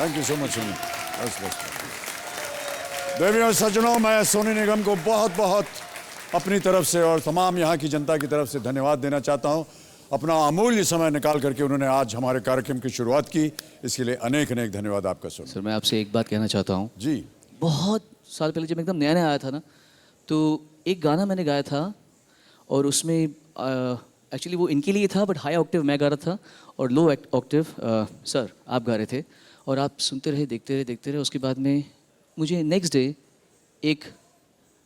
Thank you so much Sony. बस बस देवियों और सज्जनों, मैं सोनी निगम को बहुत बहुत अपनी तरफ से और तमाम यहाँ की जनता की तरफ से धन्यवाद देना चाहता हूँ। अपना अमूल्य समय निकाल करके उन्होंने आज हमारे कार्यक्रम की शुरुआत की, इसके लिए अनेक अनेक धन्यवाद आपका सोनी। सर मैं आपसे एक बात कहना चाहता हूँ। जी। बहुत साल पहले जब एकदम नया नया आया था ना, तो एक गाना मैंने गाया था और उसमें एक्चुअली वो इनके लिए था, बट हाई ऑक्टेव मैं गा रहा था और लो ऑक्टेव सर आप गा रहे थे। और आप सुनते रहे, देखते रहे। उसके बाद में मुझे नेक्स्ट डे एक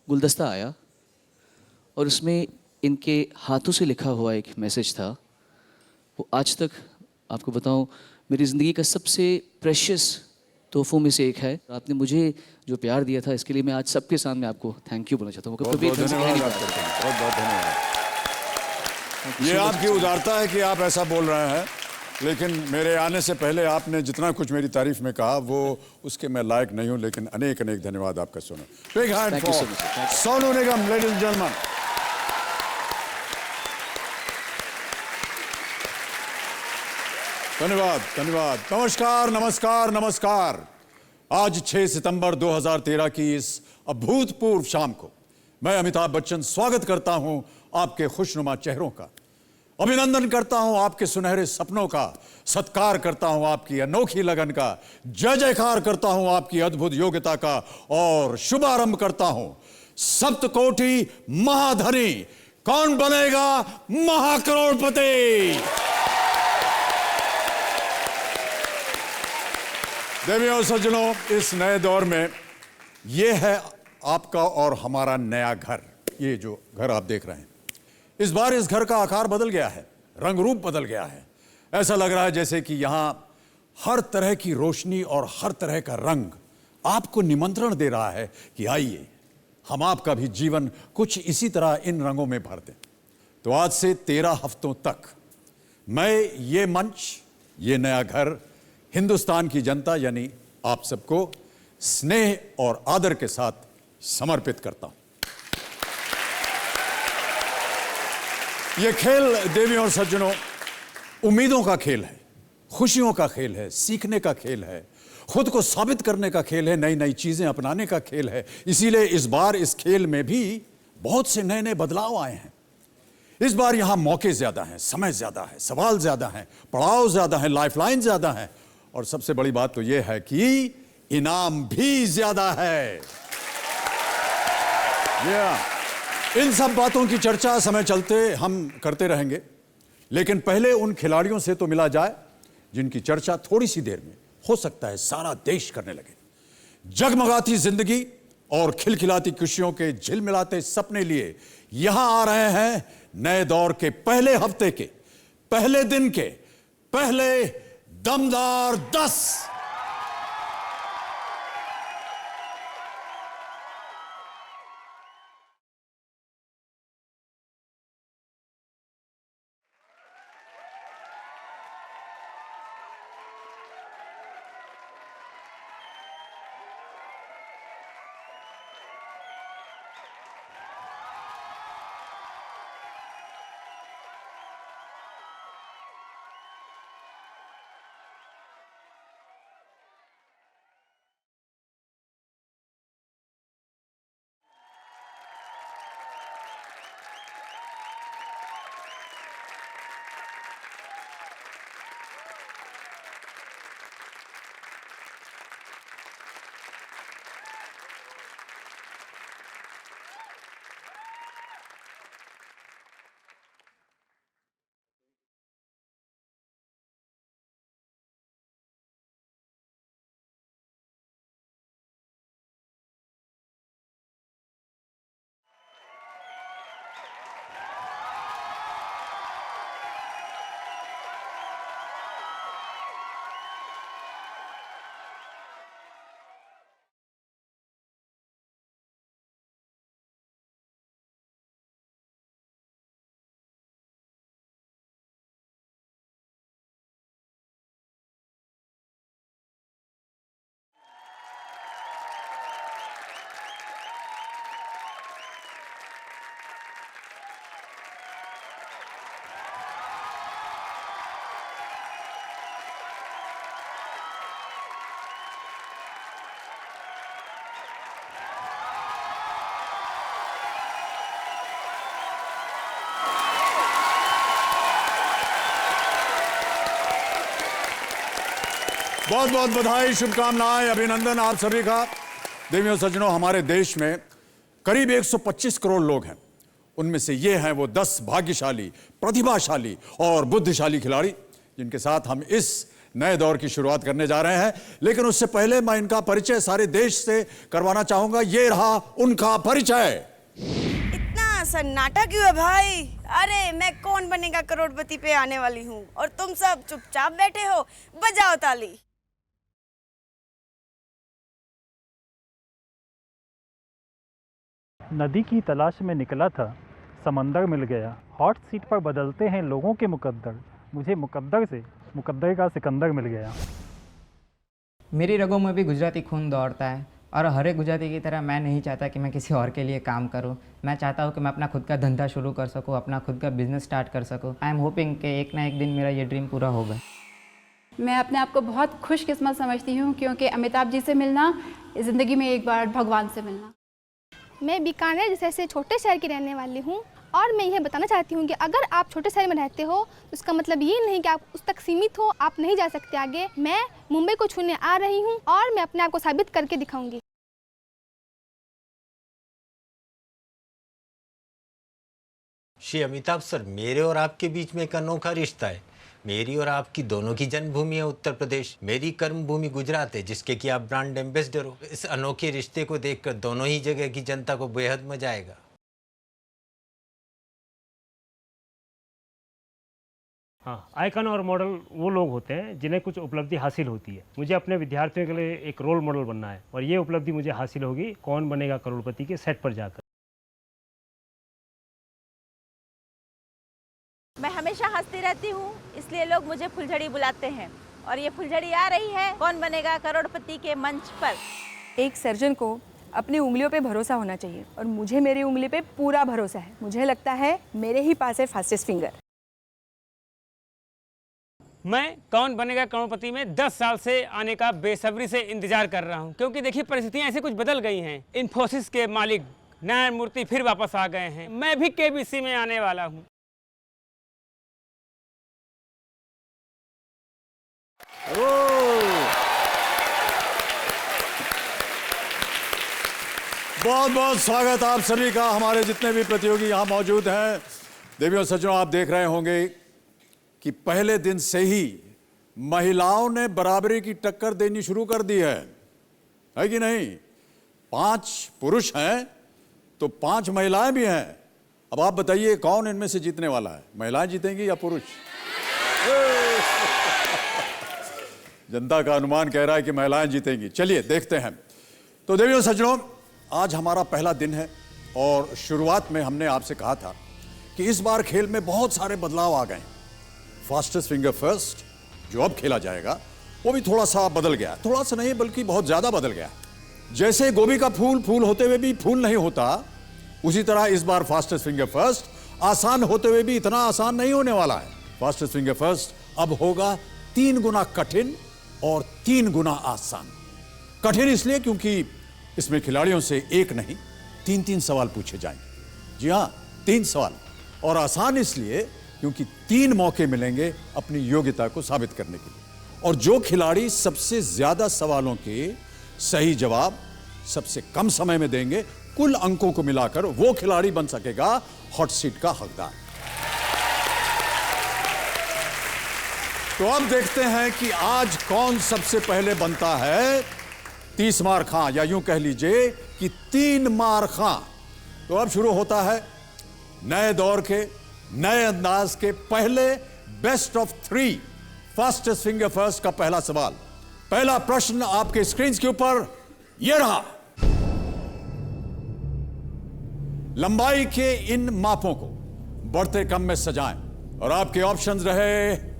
गुलदस्ता आया और उसमें इनके हाथों से लिखा हुआ एक मैसेज था। वो आज तक आपको बताऊं, मेरी ज़िंदगी का सबसे प्रेशियस तोहफों में से एक है। आपने मुझे जो प्यार दिया था, इसके लिए मैं आज सबके सामने आपको थैंक यू बोलना चाहता हूँ। बहुत बहुत धन्यवाद आपका, बहुत बहुत धन्यवाद। ये आपकी उदारता है कि आप ऐसा बोल रहे हैं, लेकिन मेरे आने से पहले आपने जितना कुछ मेरी तारीफ में कहा वो उसके मैं लायक नहीं हूं, लेकिन अनेक अनेक धन्यवाद आपका Sonu. Big hand for Sonu Nigam, ladies and gentleman. धन्यवाद धन्यवाद। नमस्कार नमस्कार नमस्कार। आज 6 सितंबर 2013 की इस अभूतपूर्व शाम को मैं अमिताभ बच्चन स्वागत करता हूं आपके खुशनुमा चेहरों का, अभिनंदन करता हूं आपके सुनहरे सपनों का, सत्कार करता हूं आपकी अनोखी लगन का, जय जयकार करता हूं आपकी अद्भुत योग्यता का और शुभारंभ करता हूं सप्तकोटि महाधनी, कौन बनेगा महाकरोड़पति। देवियों और सज्जनों, इस नए दौर में यह है आपका और हमारा नया घर। ये जो घर आप देख रहे हैं, इस बार इस घर का आकार बदल गया है, रंग रूप बदल गया है। ऐसा लग रहा है जैसे कि यहां हर तरह की रोशनी और हर तरह का रंग आपको निमंत्रण दे रहा है कि आइए हम आपका भी जीवन कुछ इसी तरह इन रंगों में भर दें। तो आज से 13 हफ्तों तक मैं ये मंच, ये नया घर हिंदुस्तान की जनता यानी आप सबको स्नेह और आदर के साथ समर्पित करता हूं। यह खेल देवियों और सज्जनों उम्मीदों का खेल है, खुशियों का खेल है, सीखने का खेल है, खुद को साबित करने का खेल है, नई नई चीजें अपनाने का खेल है। इसीलिए इस बार इस खेल में भी बहुत से नए नए बदलाव आए हैं। इस बार यहां मौके ज्यादा हैं, समय ज्यादा है, सवाल ज्यादा हैं, पड़ाव ज्यादा हैं, लाइफलाइन ज्यादा हैं और सबसे बड़ी बात तो यह है कि इनाम भी ज्यादा है। इन सब बातों की चर्चा समय चलते हम करते रहेंगे, लेकिन पहले उन खिलाड़ियों से तो मिला जाए जिनकी चर्चा थोड़ी सी देर में हो सकता है सारा देश करने लगे। जगमगाती जिंदगी और खिलखिलाती खुशियों के झिलमिलाते सपने लिए यहां आ रहे हैं नए दौर के पहले हफ्ते के पहले दिन के पहले दमदार 10। बहुत बहुत बधाई, शुभकामनाएं, अभिनंदन आप सभी का। देवियों सज्जनों, हमारे देश में करीब 125 करोड़ लोग हैं। उनमें से ये हैं वो 10 भाग्यशाली, प्रतिभाशाली और बुद्धिशाली खिलाड़ी जिनके साथ हम इस नए दौर की शुरुआत करने जा रहे हैं। लेकिन उससे पहले मैं इनका परिचय सारे देश से करवाना चाहूंगा। ये रहा उनका परिचय। इतना सन्नाटा क्यों है भाई? अरे मैं कौन बनेगा करोड़पति पे आने वाली हूँ और तुम सब चुपचाप बैठे हो। बजाओ ताली। नदी की तलाश में निकला था, समंदर मिल गया। हॉट सीट पर बदलते हैं लोगों के मुकद्दर, मुझे मुकद्दर से मुकद्दर का सिकंदर मिल गया। मेरी रगों में भी गुजराती खून दौड़ता है और हर एक गुजराती की तरह मैं नहीं चाहता कि मैं किसी और के लिए काम करूं। मैं चाहता हूं कि मैं अपना खुद का धंधा शुरू कर सकूं, अपना खुद का बिजनेस स्टार्ट कर सकूं। आई एम होपिंग कि एक ना एक दिन मेरा ये ड्रीम पूरा होगा। मैं अपने आप को बहुत खुशकिस्मत समझती हूँ क्योंकि अमिताभ जी से मिलना ज़िंदगी में एक बार भगवान से मिलना। मैं बीकानेर जैसे छोटे शहर की रहने वाली हूँ और मैं यह बताना चाहती हूँ कि अगर आप छोटे शहर में रहते हो तो इसका मतलब ये नहीं कि आप उस तक सीमित हो, आप नहीं जा सकते आगे। मैं मुंबई को छूने आ रही हूँ और मैं अपने आप को साबित करके दिखाऊंगी। श्री अमिताभ सर, मेरे और आपके बीच में एक अनोखा रिश्ता है। मेरी और आपकी दोनों की जन्मभूमि है उत्तर प्रदेश, मेरी कर्मभूमि गुजरात है जिसके कि आप ब्रांड एम्बेसडर हो। इस अनोखे रिश्ते को देखकर दोनों ही जगह की जनता को बेहद मजा आएगा। हाँ, आइकन और मॉडल वो लोग होते हैं जिन्हें कुछ उपलब्धि हासिल होती है। मुझे अपने विद्यार्थियों के लिए एक रोल मॉडल बनना है और ये उपलब्धि मुझे हासिल होगी कौन बनेगा करोड़पति के सेट पर जाकर। मैं हमेशा हंसती रहती हूँ, इसलिए लोग मुझे फुलझड़ी बुलाते हैं और ये फुलझड़ी आ रही है कौन बनेगा करोड़पति के मंच पर। एक सर्जन को अपनी उंगलियों पे भरोसा होना चाहिए और मुझे मेरी उंगली पे पूरा भरोसा है। मुझे लगता है मेरे ही पास है फास्टेस्ट फिंगर। मैं कौन बनेगा करोड़पति में 10 साल से आने का बेसब्री से इंतजार कर रहा हूं, क्योंकि देखिए परिस्थितियां ऐसे कुछ बदल गई हैं। इन्फोसिस के मालिक न्यायमूर्ति फिर वापस आ गए हैं। मैं भी केबीसी में आने वाला हूं। बहुत बहुत स्वागत आप सभी का। हमारे जितने भी प्रतियोगी यहाँ मौजूद हैं, देवियों सज्जनों, आप देख रहे होंगे कि पहले दिन से ही महिलाओं ने बराबरी की टक्कर देनी शुरू कर दी है कि नहीं? 5 पुरुष हैं तो 5 महिलाएं भी हैं। अब आप बताइए कौन इनमें से जीतने वाला है? महिलाएं जीतेंगी या पुरुष? जनता का अनुमान कह रहा है कि महिलाएं जीतेंगी। चलिए देखते हैं। तो देवियों सज्जनों, आज हमारा पहला दिन है और शुरुआत में हमने आपसे कहा था कि इस बार खेल में बहुत सारे बदलाव आ गए। फास्टेस्ट फिंगर फर्स्ट जो अब खेला जाएगा वो भी थोड़ा सा बदल गया। थोड़ा सा नहीं बल्कि बहुत ज्यादा बदल गया। जैसे गोभी का फूल फूल होते हुए भी फूल नहीं होता, उसी तरह इस बार फास्टेस्ट फिंगर फर्स्ट आसान होते हुए भी इतना आसान नहीं होने वाला है। फास्टेस्ट फिंगर फर्स्ट अब होगा 3 गुना कठिन और 3 गुना आसान। कठिन इसलिए क्योंकि इसमें खिलाड़ियों से एक नहीं 3-3 सवाल पूछे जाएंगे। जी हां, 3 सवाल। और आसान इसलिए क्योंकि 3 मौके मिलेंगे अपनी योग्यता को साबित करने के लिए। और जो खिलाड़ी सबसे ज्यादा सवालों के सही जवाब सबसे कम समय में देंगे, कुल अंकों को मिलाकर वो खिलाड़ी बन सकेगा हॉट सीट का हकदार। तो अब देखते हैं कि आज कौन सबसे पहले बनता है 30 मार खां, या यूं कह लीजिए कि 3 मार खां। तो अब शुरू होता है नए दौर के नए अंदाज के पहले best of 3 fastest finger first का पहला सवाल। पहला प्रश्न आपके स्क्रीन के ऊपर यह रहा। लंबाई के इन मापों को बढ़ते क्रम में सजाएं और आपके ऑप्शंस रहे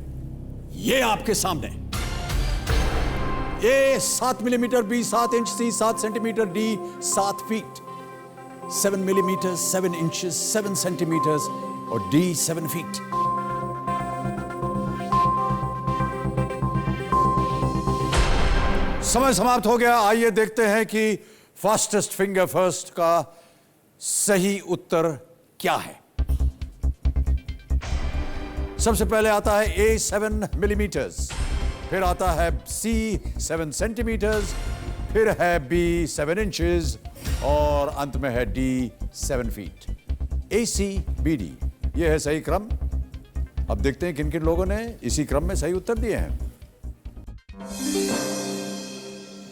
ये आपके सामने। A 7 millimetre, B 7 inch, C 7 centimetre, D 7 feet. 7 millimetre, 7 inches, 7 centimetres और डी 7 फीट। समय समाप्त हो गया। आइए देखते हैं कि फास्टेस्ट फिंगर फर्स्ट का सही उत्तर क्या है। सबसे पहले आता है ए 7 मिलीमीटर्स। फिर आता है सी 7 सेंटीमीटर्स, फिर है बी 7 इंचेस और अंत में है डी 7 फीट। ACBD ये है सही क्रम। अब देखते हैं किन किन लोगों ने इसी क्रम में सही उत्तर दिए हैं।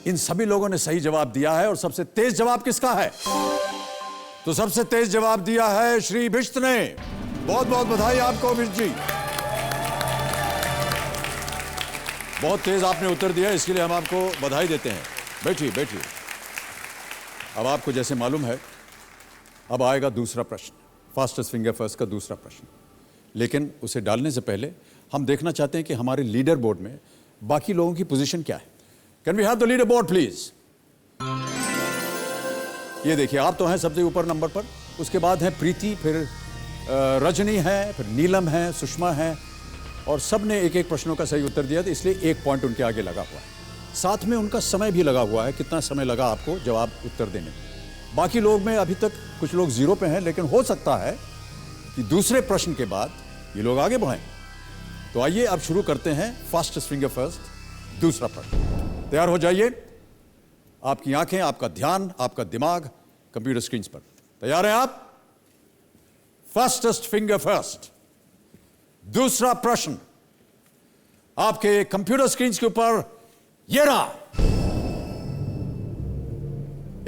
इन सभी लोगों ने सही जवाब दिया है और सबसे तेज जवाब किसका है? तो सबसे तेज जवाब दिया है श्री बिष्ट ने। बहुत बहुत बधाई आपको बिष्ट जी, बहुत तेज आपने उत्तर दिया, इसके लिए हम आपको बधाई देते हैं। बैठिए बैठिए। अब आपको जैसे मालूम है, अब आएगा दूसरा प्रश्न, फास्टेस्ट फिंगर फर्स्ट का दूसरा प्रश्न। लेकिन उसे डालने से पहले हम देखना चाहते हैं कि हमारे लीडर बोर्ड में बाकी लोगों की पोजीशन क्या है। Can we have the leader board please? ये देखिए, आप तो हैं सबसे ऊपर नंबर पर, उसके बाद है प्रीति, फिर रजनी है, फिर नीलम है, सुषमा है, और सब ने एक एक प्रश्नों का सही उत्तर दिया, तो इसलिए 1 पॉइंट उनके आगे लगा हुआ है। साथ में उनका समय भी लगा हुआ है, कितना समय लगा आपको जवाब उत्तर देने में। बाकी लोग में अभी तक कुछ लोग 0 पे हैं, लेकिन हो सकता है कि दूसरे प्रश्न के बाद ये लोग आगे बढ़ें। तो आइए अब शुरू करते हैं फास्टेस्ट फिंगर फर्स्ट दूसरा प्रश्न। तैयार हो जाइए, आपकी आंखें, आपका ध्यान, आपका दिमाग कंप्यूटर स्क्रीन पर। तैयार हैं आप? फास्टेस्ट फिंगर फर्स्ट दूसरा प्रश्न आपके कंप्यूटर स्क्रीन के ऊपर ये रहा।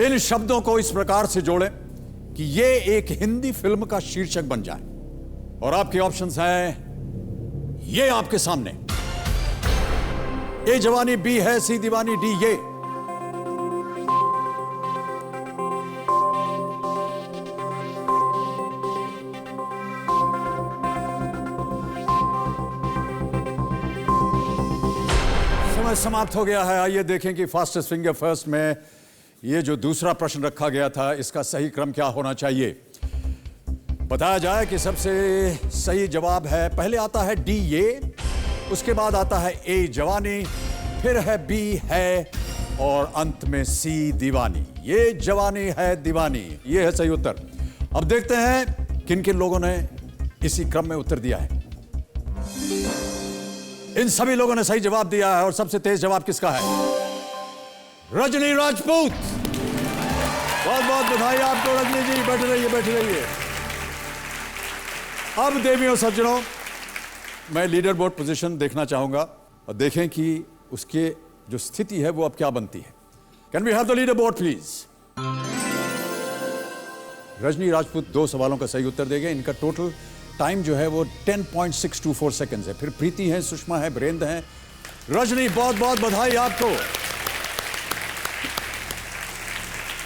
इन शब्दों को इस प्रकार से जोड़ें कि ये एक हिंदी फिल्म का शीर्षक बन जाए। और आपके ऑप्शंस हैं ये आपके सामने। ए जवानी, बी है, सी दीवानी, डी ये। समय समाप्त हो गया है। आइए देखें कि फास्टेस्ट फिंगर फर्स्ट में ये जो दूसरा प्रश्न रखा गया था, इसका सही क्रम क्या होना चाहिए। बताया जाए कि सबसे सही जवाब है, पहले आता है डी ये, उसके बाद आता है ए जवानी, फिर है बी है और अंत में सी दीवानी। ये जवानी है दीवानी, ये है सही उत्तर। अब देखते हैं किन किन लोगों ने इसी क्रम में उत्तर दिया है। इन सभी लोगों ने सही जवाब दिया है और सबसे तेज जवाब किसका है? रजनी राजपूत। बहुत बहुत बधाई आपको रजनी जी, बैठे रहिए बैठे रहिए। अब देवियों सज्जनों, मैं लीडर बोर्ड पोजीशन देखना चाहूंगा और देखें कि उसके जो स्थिति है वो अब क्या बनती है। Can we have the leader board please? Rajni Rajput 2 सवालों का सही उत्तर देंगे। इनका टोटल टाइम जो है वो 10.624 सेकंड्स है। फिर प्रीति है, सुषमा है, वीरेंद्र है, रजनी, बहुत बहुत बधाई आपको।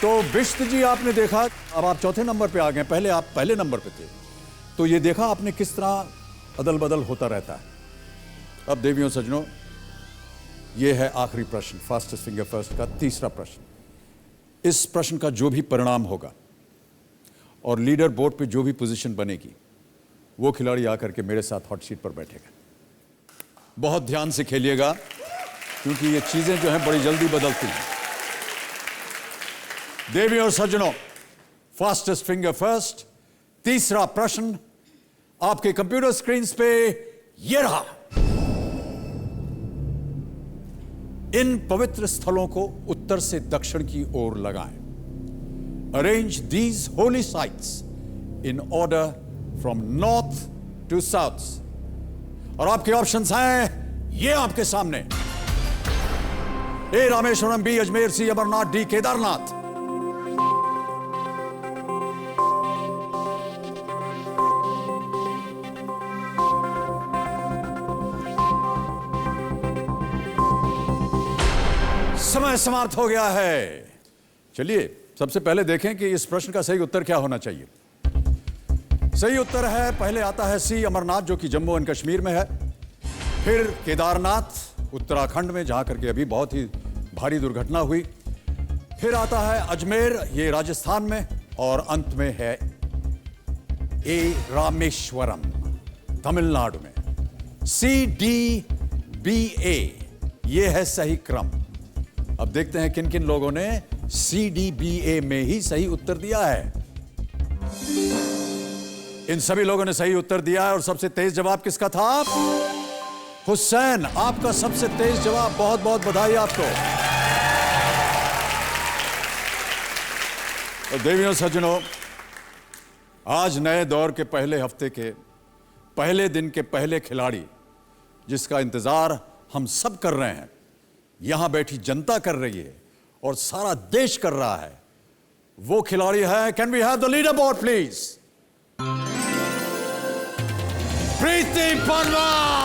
तो बिष्ट जी, आपने देखा, अब आप चौथे नंबर पे आ गए, पहले आप पहले नंबर पे थे। तो ये देखा आपने किस तरह अदल बदल होता रहता है। अब देवियों सज्जनों, ये है आखिरी प्रश्न, फास्टेस्ट फिंगर फर्स्ट का तीसरा प्रश्न। इस प्रश्न का जो भी परिणाम होगा और लीडर बोर्ड पे जो भी पोजीशन बनेगी, वो खिलाड़ी आकर के मेरे साथ हॉट सीट पर बैठेगा। बहुत ध्यान से खेलिएगा, क्योंकि ये चीजें जो हैं बड़ी जल्दी बदलती हैं। देवियों और सज्जनों, फास्टेस्ट फिंगर फर्स्ट तीसरा प्रश्न आपके कंप्यूटर स्क्रीन पे ये रहा। इन पवित्र स्थलों को उत्तर से दक्षिण की ओर लगाएं। Arrange these holy sites in order from north to south. और आपके ऑप्शंस हैं ये आपके सामने। A Rameswaram, B Ajmer, C Amarnath, D Kedarnath. समय समाप्त हो गया है। चलिए सबसे पहले देखें कि इस प्रश्न का सही उत्तर क्या होना चाहिए। सही उत्तर है, पहले आता है सी अमरनाथ, जो कि जम्मू एंड कश्मीर में है, फिर केदारनाथ उत्तराखंड में, जहां करके अभी बहुत ही भारी दुर्घटना हुई, फिर आता है अजमेर, ये राजस्थान में, और अंत में है ए रामेश्वरम, तमिलनाडु में। सी डी बी ए, ये है सही क्रम। अब देखते हैं किन किन लोगों ने सी डी बी ए में ही सही उत्तर दिया है। इन सभी लोगों ने सही उत्तर दिया है और सबसे तेज जवाब किसका था? हुसैन, आपका सबसे तेज जवाब, बहुत बहुत बधाई आपको। तो देवियों सज्जनों, आज नए दौर के पहले हफ्ते के पहले दिन के पहले खिलाड़ी जिसका इंतजार हम सब कर रहे हैं, यहां बैठी जनता कर रही है और सारा देश कर रहा है, वो खिलाड़ी है, can we have the leader board please, Preeti Panwar.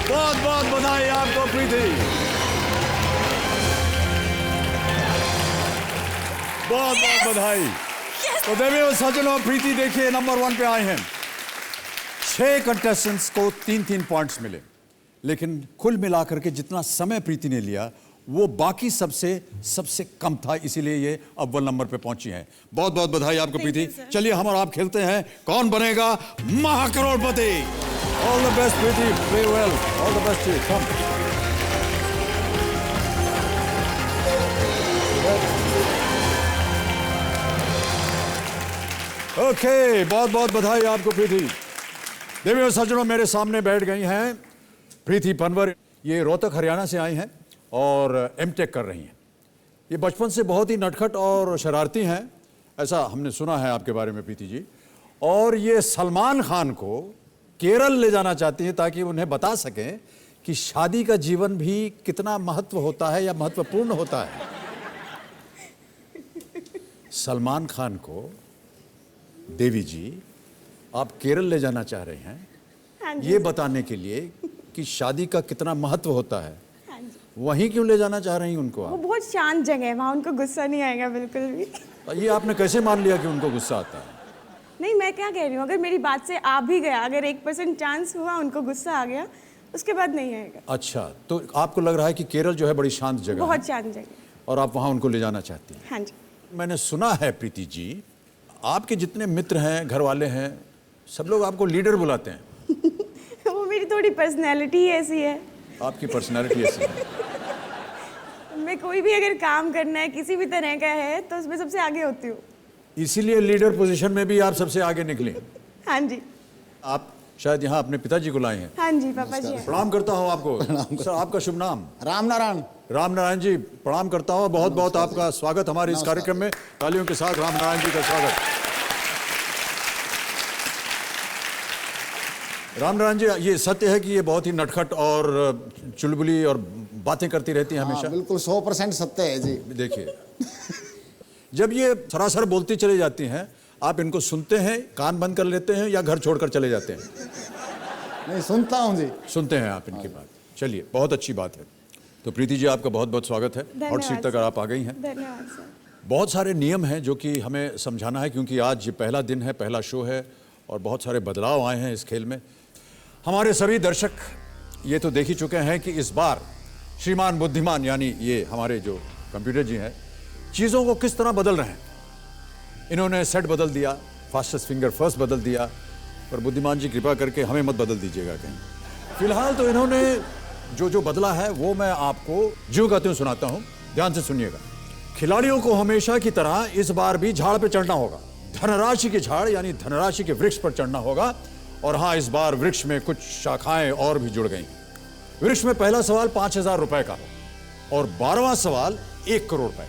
बहुत बहुत बधाई आपको प्रीति, बहुत बहुत बधाई। तो देवियों सज्जनों, प्रीति देखिए नंबर 1 पे आए हैं। 6 कंटेस्टेंट्स को 3-3 पॉइंट्स मिले, लेकिन कुल मिलाकर के जितना समय प्रीति ने लिया वो बाकी सबसे कम था, इसीलिए ये अव्वल नंबर पे पहुंची हैं। बहुत बहुत बधाई आपको प्रीति। चलिए हम और आप खेलते हैं Kaun Banega Mahacrorepati. All the best Preeti, play well, all the best. Come okay, बहुत बहुत बधाई आपको प्रीति। देवियों सज्जनों, मेरे सामने बैठ गई हैं प्रीति पंवर। ये रोहतक हरियाणा से आई हैं और एमटेक कर रही हैं। ये बचपन से बहुत ही नटखट और शरारती हैं, ऐसा हमने सुना है आपके बारे में प्रीति जी। और ये सलमान खान को केरल ले जाना चाहती हैं ताकि उन्हें बता सकें कि शादी का जीवन भी कितना महत्व होता है या महत्वपूर्ण होता है। सलमान खान को देवी जी आप केरल ले जाना चाह रहे हैं, हाँ जी। ये बताने के लिए कि शादी का कितना महत्व होता है। हाँ जी। वहीं क्यों ले जाना चाह रही हैं उनको वो आप? बहुत शांत जगह है, वहाँ उनको गुस्सा नहीं आएगा बिल्कुल भी। ये आपने कैसे मान लिया कि उनको गुस्सा आता है? नहीं, मैं क्या कह रही हूँ, अगर मेरी बात से आ भी गया, अगर 1% चांस हुआ उनको गुस्सा आ गया, उसके बाद नहीं आएगा। अच्छा, तो आपको लग रहा है कि केरल जो है बड़ी शांत जगह है बहुत शांत जगह और आप वहाँ उनको ले जाना चाहती हैं। हाँ जी। मैंने सुना है प्रीति जी, आपके जितने मित्र हैं, घर वाले हैं, सब लोग आपको लीडर बुलाते हैं। वो मेरी थोड़ी पर्सनैलिटी ऐसी है। आपकी पर्सनैलिटी ऐसी है। मैं कोई भी अगर काम करना है किसी भी तरह का है तो उसमें सबसे आगे होती हूँ। इसीलिए लीडर पोजीशन में भी आप सबसे आगे निकले। हाँ जी। आप शायद यहाँ अपने पिताजी को लाए हैं। हाँ जी, पापा जी। प्रणाम करता हूँ आपको। सर, आपका शुभ नाम? राम नारायण। राम नारायण जी, प्रणाम करता हूँ। बहुत बहुत आपका स्वागत हमारे इस कार्यक्रम में। तालियों के साथ राम नारायण जी का स्वागत। राम नारायण जी, ये सत्य है कि ये बहुत ही नटखट और चुलबुली और बातें करती रहती हैं हमेशा? बिल्कुल 100% सत्य है जी। देखिए, जब ये सरासर बोलती चली जाती हैं, आप इनको सुनते हैं, कान बंद कर लेते हैं या घर छोड़कर चले जाते हैं? नहीं, सुनता हूँ जी। सुनते हैं आप इनकी बात। चलिए, बहुत अच्छी बात है। तो प्रीति जी, आपका बहुत बहुत स्वागत है। हॉट सीट तक आप आ गई हैं। धन्यवाद सर। बहुत सारे नियम हैं जो कि हमें समझाना है, क्योंकि आज ये पहला दिन है, पहला शो है और बहुत सारे बदलाव आए हैं इस खेल में। हमारे सभी दर्शक ये तो देख ही चुके हैं कि इस बार श्रीमान बुद्धिमान, यानी ये हमारे जो कंप्यूटर जी हैं, चीज़ों को किस तरह बदल रहे हैं। इन्होंने सेट बदल दिया, फास्टेस्ट फिंगर फर्स्ट बदल दिया, पर बुद्धिमान जी कृपा करके हमें मत बदल दीजिएगा कहीं। फिलहाल तो इन्होंने जो बदला है वो मैं आपको जो कहते हुए सुनाता हूँ, ध्यान से सुनिएगा। खिलाड़ियों को हमेशा की तरह इस बार भी झाड़ पे चढ़ना होगा, धनराशि के झाड़ यानी धनराशि के वृक्ष पर चढ़ना होगा। और हाँ, इस बार वृक्ष में कुछ शाखाएं और भी जुड़ गई। वृक्ष में पहला सवाल 5,000 रुपए का और 12वां सवाल 1 करोड़ रुपए।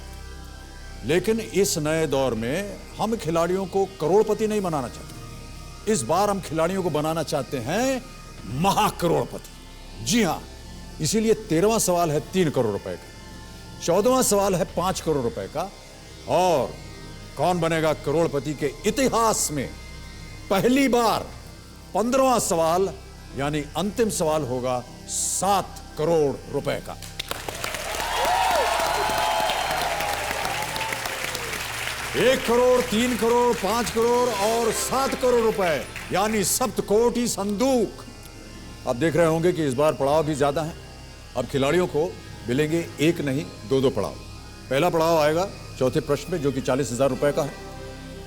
लेकिन इस नए दौर में हम खिलाड़ियों को करोड़पति नहीं बनाना चाहते। इस बार हम खिलाड़ियों को बनाना चाहते हैं महाकरोड़पति। जी हाँ, इसीलिए 13वां सवाल है 3 करोड़ रुपए का, 14वां सवाल है 5 करोड़ रुपए का और कौन बनेगा करोड़पति के इतिहास में पहली बार 15वां सवाल यानी अंतिम सवाल होगा 7 करोड़ रुपए का। एक करोड़, 3 करोड़, 5 करोड़ और 7 करोड़ रुपए यानी सप्तकोटि संदूक। आप देख रहे होंगे कि इस बार पड़ाव भी ज्यादा है। अब खिलाड़ियों को मिलेंगे एक नहीं 2-2 पड़ाव। पहला पड़ाव आएगा चौथे प्रश्न में जो कि 40,000 रुपए का है।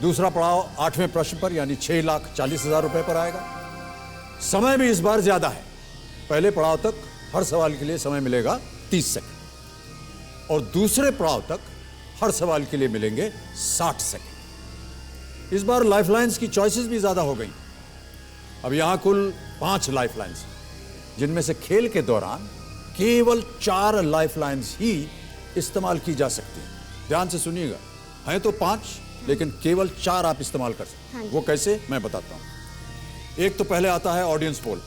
दूसरा पड़ाव 8वें प्रश्न पर यानी 6,40,000 रुपए पर आएगा। समय भी इस बार ज्यादा है। पहले पड़ाव तक हर सवाल के लिए समय मिलेगा 30 सेकंड और दूसरे पड़ाव तक हर सवाल के लिए मिलेंगे 60 सेकंड। इस बार लाइफलाइंस की चॉइसेस भी ज्यादा हो गई। अब यहां कुल 5 लाइफलाइंस हैं, जिनमें से खेल के दौरान केवल 4 लाइफलाइंस ही इस्तेमाल की जा सकती हैं। ध्यान से सुनिएगा, हैं तो 5 लेकिन केवल 4 आप इस्तेमाल कर सकते हैं। वो कैसे, मैं बताता हूं। एक तो पहले आता है ऑडियंस पोल,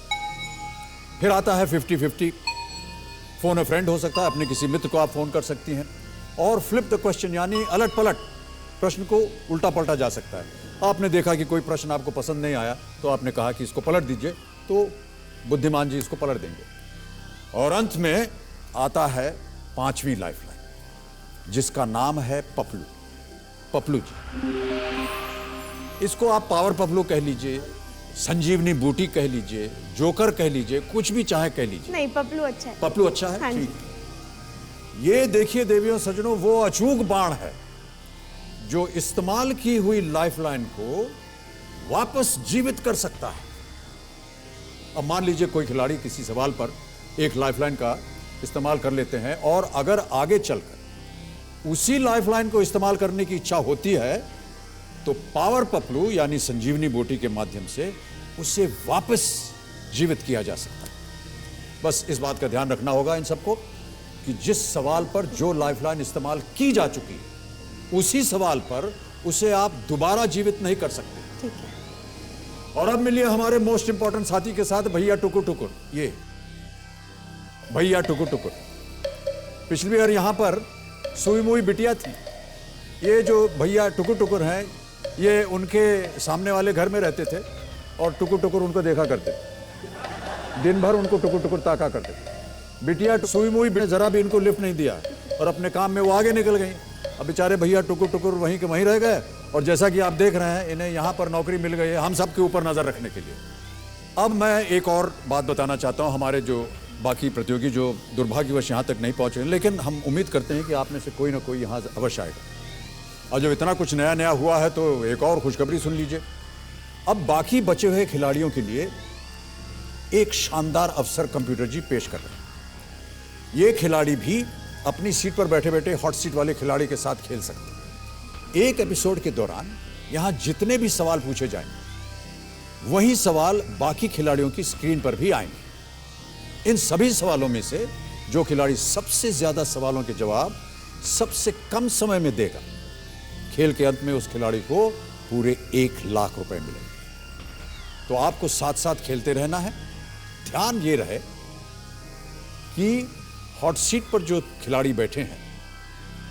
फिर आता है 50-50, फोन अ फ्रेंड हो सकता है, अपने किसी मित्र को आप फोन कर सकती हैं, और फ्लिप द क्वेश्चन यानी अलट पलट प्रश्न को उल्टा पलटा जा सकता है। आपने देखा कि कोई प्रश्न आपको पसंद नहीं आया तो आपने कहा कि इसको पलट दीजिए, तो बुद्धिमान जी इसको पलट देंगे। और अंत में आता है 5वीं लाइफलाइन, जिसका नाम है पपलू। पपलू जी, इसको आप पावर पपलू कह लीजिए, संजीवनी बूटी कह लीजिए, जोकर कह लीजिए, कुछ भी चाहे कह लीजिए। नहीं, पपलू अच्छा है। पपलू अच्छा है, हाँ जी। ठीक। ये देखिए देवियों सज्जनों, वो अचूक बाण है जो इस्तेमाल की हुई लाइफलाइन को वापस जीवित कर सकता है। अब मान लीजिए कोई खिलाड़ी किसी सवाल पर एक लाइफलाइन का इस्तेमाल कर लेते हैं, और अगर आगे चलकर उसी लाइफलाइन को इस्तेमाल करने की इच्छा होती है तो पावर पपलू यानी संजीवनी बूटी के माध्यम से उसे वापस जीवित किया जा सकता है। बस इस बात का ध्यान रखना होगा इन सबको कि जिस सवाल पर जो लाइफलाइन इस्तेमाल की जा चुकी है, उसी सवाल पर उसे आप दोबारा जीवित नहीं कर सकते। ठीक है। और अब मिलिए हमारे मोस्ट इंपॉर्टेंट साथी के साथ, भैया टुकुर टुकुर। ये भैया टुकुर टुकुर पिछली बार यहां पर सुई मुई बिटिया थी। ये जो भैया टुकुर टुकुर हैं, ये उनके सामने वाले घर में रहते थे और टुकुर टुकुर उनको देखा करते, दिन भर उनको टुकुर टुकुर ताका करते। बिटिया सुई मुई ने जरा भी इनको लिफ्ट नहीं दिया और अपने काम में वो आगे निकल गई। अब बेचारे भैया टुकुर टुकुर वहीं के वहीं रह गए, और जैसा कि आप देख रहे हैं इन्हें यहाँ पर नौकरी मिल गई है हम सब के ऊपर नजर रखने के लिए। अब मैं एक और बात बताना चाहता हूँ, हमारे जो बाकी प्रतियोगी जो दुर्भाग्यवश यहाँ तक नहीं पहुँचे, लेकिन हम उम्मीद करते हैं कि आप में से कोई ना कोई यहाँ अवश्य आएगा। और जब इतना कुछ नया नया हुआ है तो एक और खुशखबरी सुन लीजिए। अब बाकी बचे हुए खिलाड़ियों के लिए एक शानदार अवसर कंप्यूटर जी पेश कर रहे हैं। ये खिलाड़ी भी अपनी सीट पर बैठे बैठे हॉट सीट वाले खिलाड़ी के साथ खेल सकते हैं। एक एपिसोड के दौरान यहां जितने भी सवाल पूछे जाएंगे, वही सवाल बाकी खिलाड़ियों की स्क्रीन पर भी आएंगे। इन सभी सवालों में से जो खिलाड़ी सबसे ज्यादा सवालों के जवाब सबसे कम समय में देगा, खेल के अंत में उस खिलाड़ी को पूरे 1 लाख रुपए मिलेंगे। तो आपको साथ साथ खेलते रहना है। ध्यान ये रहे कि हॉट सीट पर जो खिलाड़ी बैठे हैं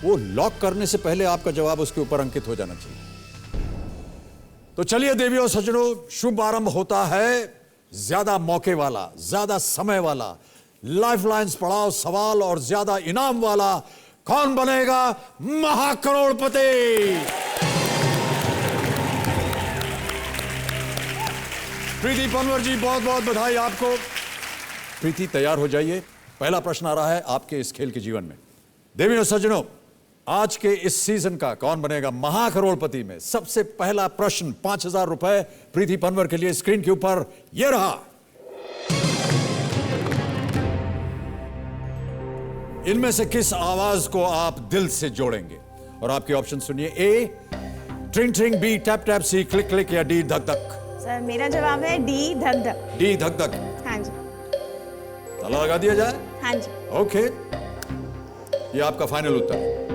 वो लॉक करने से पहले आपका जवाब उसके ऊपर अंकित हो जाना चाहिए। तो चलिए देवियों सज्जनों, शुभ आरंभ होता है ज्यादा मौके वाला, ज्यादा समय वाला, लाइफलाइंस पढ़ाओ सवाल और ज्यादा इनाम वाला। कौन बनेगा महाकरोड़पति? प्रीति पनवर जी, बहुत बहुत बधाई आपको। प्रीति तैयार हो जाइए, पहला प्रश्न आ रहा है आपके इस खेल के जीवन में। देवियों सज्जनों, आज के इस सीजन का कौन बनेगा महाकरोड़पति में सबसे पहला प्रश्न 5000 रुपए प्रीति पनवर के लिए स्क्रीन के ऊपर ये रहा। इनमें से किस आवाज को आप दिल से जोड़ेंगे? और आपके ऑप्शन सुनिए। ए ट्रिंग ट्रिंग, बी टैप टैप, सी क्लिक क्लिक, या डी धक धक। सर मेरा जवाब है डी धक धक। डी धक धक। हाँ जी। ताला लगा दिया जाए? हाँ जी। ओके, ये आपका फाइनल उत्तर है।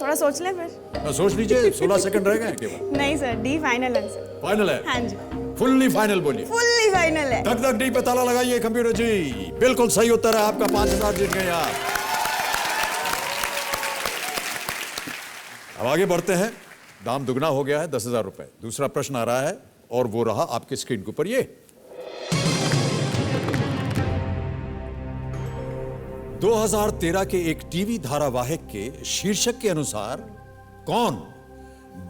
थोड़ा सोच ले फिर। सोच लीजिए, 16 सेकंड रह गए केवल। नहीं sir, D final answer. Final है? हाँ जी। फुल्ली फाइनल बोलिए। फुल्ली फाइनल है। धक धक डी पे ताला लगाइए कंप्यूटर जी। बिल्कुल सही उत्तर है आपका, 5000 जीत गए आप। अब आगे बढ़ते हैं, दाम दुगना हो गया है, 10,000 रुपए। दूसरा प्रश्न आ रहा है और वो रहा आपके स्क्रीन के ऊपर ये। 2013 के एक टीवी धारावाहिक के शीर्षक के अनुसार कौन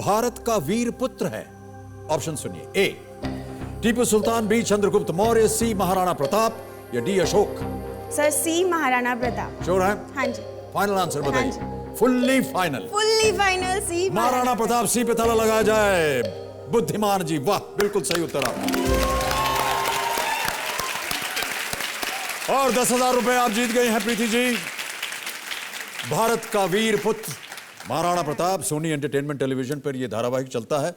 भारत का वीर पुत्र है? ऑप्शन सुनिए। ए टीपू सुल्तान, बी चंद्रगुप्त मौर्य, सी महाराणा प्रताप, या डी अशोक। सर सी महाराणा प्रताप। श्योर है? हाँ जी। फाइनल आंसर बताइए। Fully final. फुल्ली फाइनल सी महाराणा प्रताप। सी पे ताला लगाया जाए। बुद्धिमान जी, वाह, बिल्कुल सही उत्तर आपका। और 10,000 रुपए आप जीत गए हैं प्रीति जी। भारत का वीर पुत्र महाराणा प्रताप, सोनी एंटरटेनमेंट टेलीविजन पर यह धारावाहिक चलता है।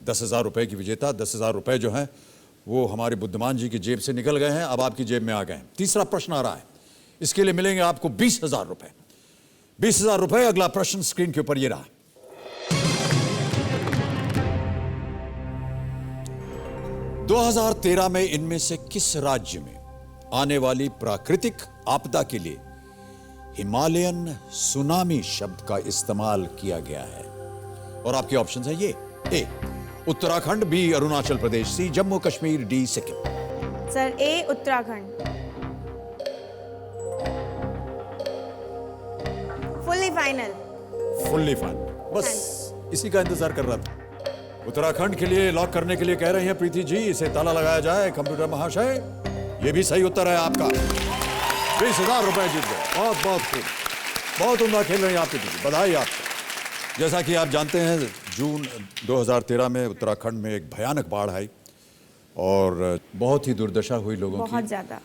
10,000 रुपए की विजेता। 10,000 रुपए जो हैं वो हमारे बुद्धिमान जी की जेब से निकल गए हैं, अब आपकी जेब में आ गए हैं। तीसरा प्रश्न आ रहा है, इसके लिए मिलेंगे आपको 20,000 रुपए। 20,000 रुपए। अगला प्रश्न स्क्रीन के ऊपर ये रहा। दो 2013 में इनमें से किस राज्य में आने वाली प्राकृतिक आपदा के लिए हिमालयन सुनामी शब्द का इस्तेमाल किया गया है? और आपके ऑप्शन है ये: A Uttarakhand, B Arunachal Pradesh, C Jammu Kashmir, D Sikkim. Sir A Uttarakhand. Fully final. Fully final. बस इसी का इंतजार कर रहा था। उत्तराखंड के लिए लॉक करने के लिए कह रही हैं प्रीति जी, इसे ताला लगाया जाए। कंप्यूटर महाशय, ये भी सही उत्तर है आपका। 20,000 रुपए जीत गए। बहुत बहुत खूब, बहुत उम्दा खेल रहे हैं आप प्रीति जी, बधाई आपको। जैसा कि आप जानते हैं, जून 2013 में उत्तराखंड में एक भयानक बाढ़ आई और बहुत ही दुर्दशा हुई लोगों की। बहुत ज्यादा।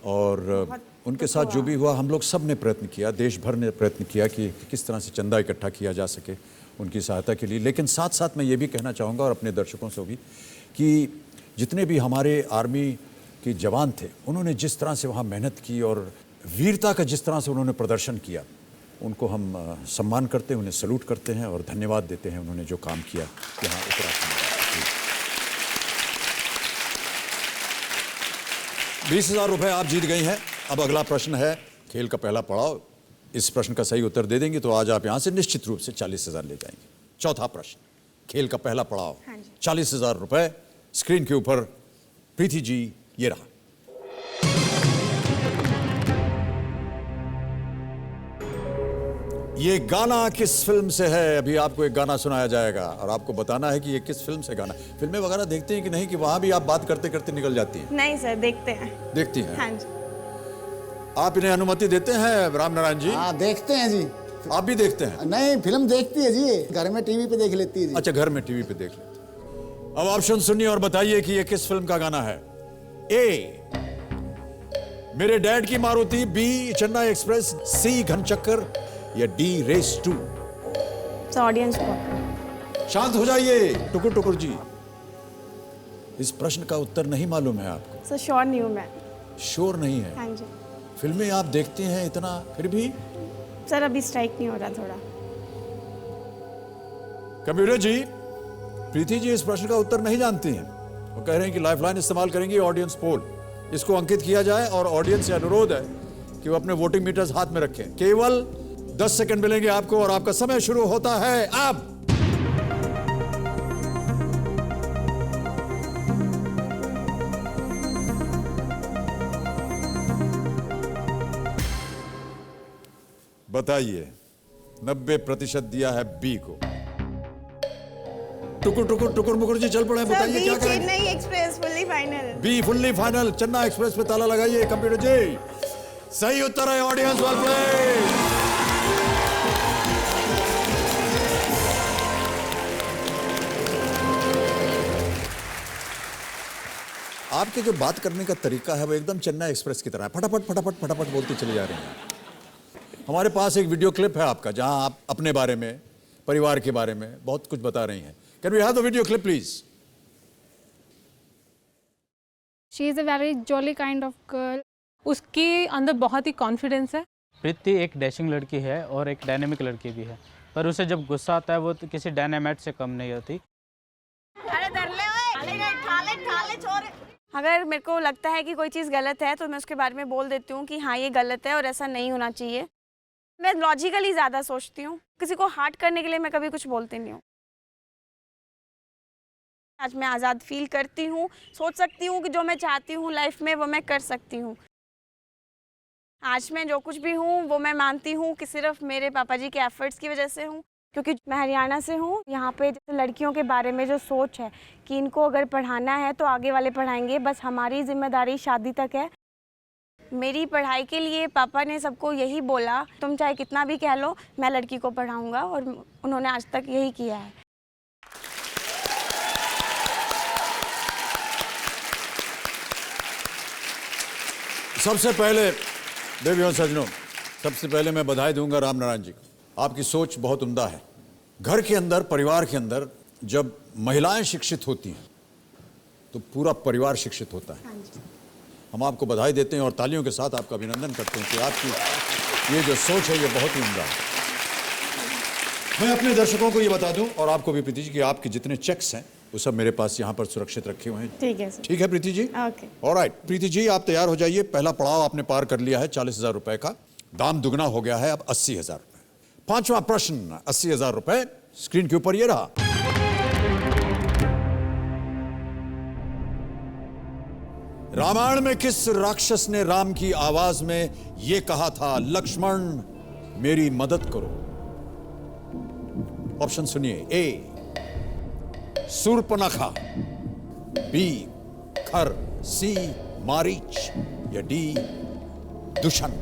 और उनके साथ जो भी हुआ, हम लोग सब ने प्रयत्न किया, देश भर ने प्रयत्न किया कि किस तरह से चंदा इकट्ठा किया जा सके उनकी सहायता के लिए। लेकिन साथ साथ मैं ये भी कहना चाहूँगा, और अपने दर्शकों से भी, कि जितने भी हमारे आर्मी के जवान थे, उन्होंने जिस तरह से वहाँ मेहनत की और वीरता का जिस तरह से उन्होंने प्रदर्शन किया, उनको हम सम्मान करते हैं, उन्हें सैल्यूट करते हैं और धन्यवाद देते हैं उन्होंने जो काम किया यहाँ उत्तराखंड। 20,000 रुपये आप जीत गई हैं। अब अगला प्रश्न है खेल का पहला पड़ाव। इस प्रश्न का सही उत्तर दे देंगे तो आज आप यहाँ से निश्चित रूप से 40,000 ले जाएंगे। चौथा प्रश्न, खेल का पहला पड़ाव, 40,000 रुपये। स्क्रीन के ऊपर प्रीति जी, ये रहा। ये गाना किस फिल्म से है? अभी आपको एक गाना सुनाया जाएगा और आपको बताना है कि ये किस फिल्म से गाना। फिल्में वगैरह देखते हैं कि नहीं, कि वहां भी आप बात करते करते निकल जाती हैं? नहीं सर, देखते हैं। देखती हैं? हाँ जी। आप इन्हें अनुमति देते हैं राम नारायण जी? हाँ, देखते हैं जी। आप भी देखते हैं? नहीं, फिल्म देखती है जी, घर में टीवी पे देख लेती है जी। अच्छा, घर में टीवी पे देख लेते। अब ऑप्शन सुनिए और बताइए कि ये किस फिल्म का गाना है। ए मेरे डैड की मारुति, बी चेन्नई एक्सप्रेस, सी घनचक्कर, या डी रेस 2। ऑडियंस को शांत हो जाइए टुकुर टुकुर जी। इस प्रश्न का उत्तर नहीं मालूम है आपको? सर श्योर नहीं हूँ मैं। श्योर नहीं है? हाँ जी। फिल्में आप देखते हैं इतना, फिर भी? सर अभी स्ट्राइक नहीं हो रहा थोड़ा। कंप्यूटर जी, प्रीति जी इस प्रश्न का उत्तर नहीं जानती हैं। वो कह रहे हैं कि लाइफलाइन इस्तेमाल करेंगी, ऑडियंस पोल। इसको अंकित किया जाए और ऑडियंस से अनुरोध है कि वो अपने वोटिंग मीटर्स हाथ में रखें। केवल 10 सेकंड मिलेंगे आपको और आपका समय शुरू होता है अब। बताइए, 90% दिया है बी को। टुकुर टुकुर टुकुर मुकुर जी चल पड़े, बताइए क्या करेंगे? Chennai express fully final. B fully final. Chennai express पे ताला लगाइए कंप्यूटर जी। सही उत्तर है। Audience well played. आपके जो बात करने का तरीका है वो एकदम चेन्नई एक्सप्रेस की तरह है। फटाफट फटाफट फटाफट बोलते चले जा रहे हैं। हमारे पास एक वीडियो क्लिप है आपका, जहां आप अपने बारे में, परिवार के बारे में बहुत कुछ बता रही हैं। Can we have the video clip please? She is a very jolly kind of girl. उसके अंदर बहुत ही कॉन्फिडेंस है। प्रीति एक डैशिंग लड़की है और एक डायनेमिक लड़की भी है, पर उसे जब गुस्सा आता है वो तो किसी डायनामाइट से कम नहीं होती। अगर मेरे को लगता है कि कोई चीज़ गलत है तो मैं उसके बारे में बोल देती हूँ कि हाँ ये गलत है और ऐसा नहीं होना चाहिए। मैं लॉजिकली ज़्यादा सोचती हूँ, किसी को हार्ट करने के लिए मैं कभी कुछ बोलती नहीं हूँ। आज मैं आज़ाद फील करती हूँ, सोच सकती हूँ कि जो मैं चाहती हूँ लाइफ में वो मैं कर सकती हूँ। आज मैं जो कुछ भी हूँ वो मैं मानती हूँ कि सिर्फ मेरे पापा जी के एफर्ट्स की वजह से हूँ, क्योंकि मैं हरियाणा से हूँ। यहाँ पे जैसे लड़कियों के बारे में जो सोच है कि इनको अगर पढ़ाना है तो आगे वाले पढ़ाएंगे, बस हमारी जिम्मेदारी शादी तक है। मेरी पढ़ाई के लिए पापा ने सबको यही बोला, तुम चाहे कितना भी कह लो मैं लड़की को पढ़ाऊँगा, और उन्होंने आज तक यही किया है। सबसे पहले देवियों सज्जनों, सबसे पहले मैं बधाई दूंगा राम नारायण जी को। आपकी सोच बहुत उम्दा है। घर के अंदर, परिवार के अंदर जब महिलाएं शिक्षित होती हैं तो पूरा परिवार शिक्षित होता है। हम आपको बधाई देते हैं और तालियों के साथ आपका अभिनंदन करते हैं कि आपकी ये जो सोच है ये बहुत ही उम्दा है। मैं अपने दर्शकों को ये बता दूं और आपको भी प्रीति जी कि आपके जितने चेक्स हैं वो सब मेरे पास यहाँ पर सुरक्षित रखे हुए हैं। ठीक है सर। ठीक है प्रीति जी? ओके। ऑलराइट प्रीति जी, आप तैयार हो जाइए। पहला पड़ाव आपने पार कर लिया है 40,000 रुपए का, दाम दुगना हो गया है अब 80,000 रुपए। पांचवा प्रश्न 80,000 रुपए स्क्रीन के ऊपर ये रहा। रामायण में किस राक्षस ने राम की आवाज में यह कहा था, लक्ष्मण मेरी मदद करो? ऑप्शन सुनिए। ए शूर्पणखा, बी खर, सी मारीच या D Dushyant?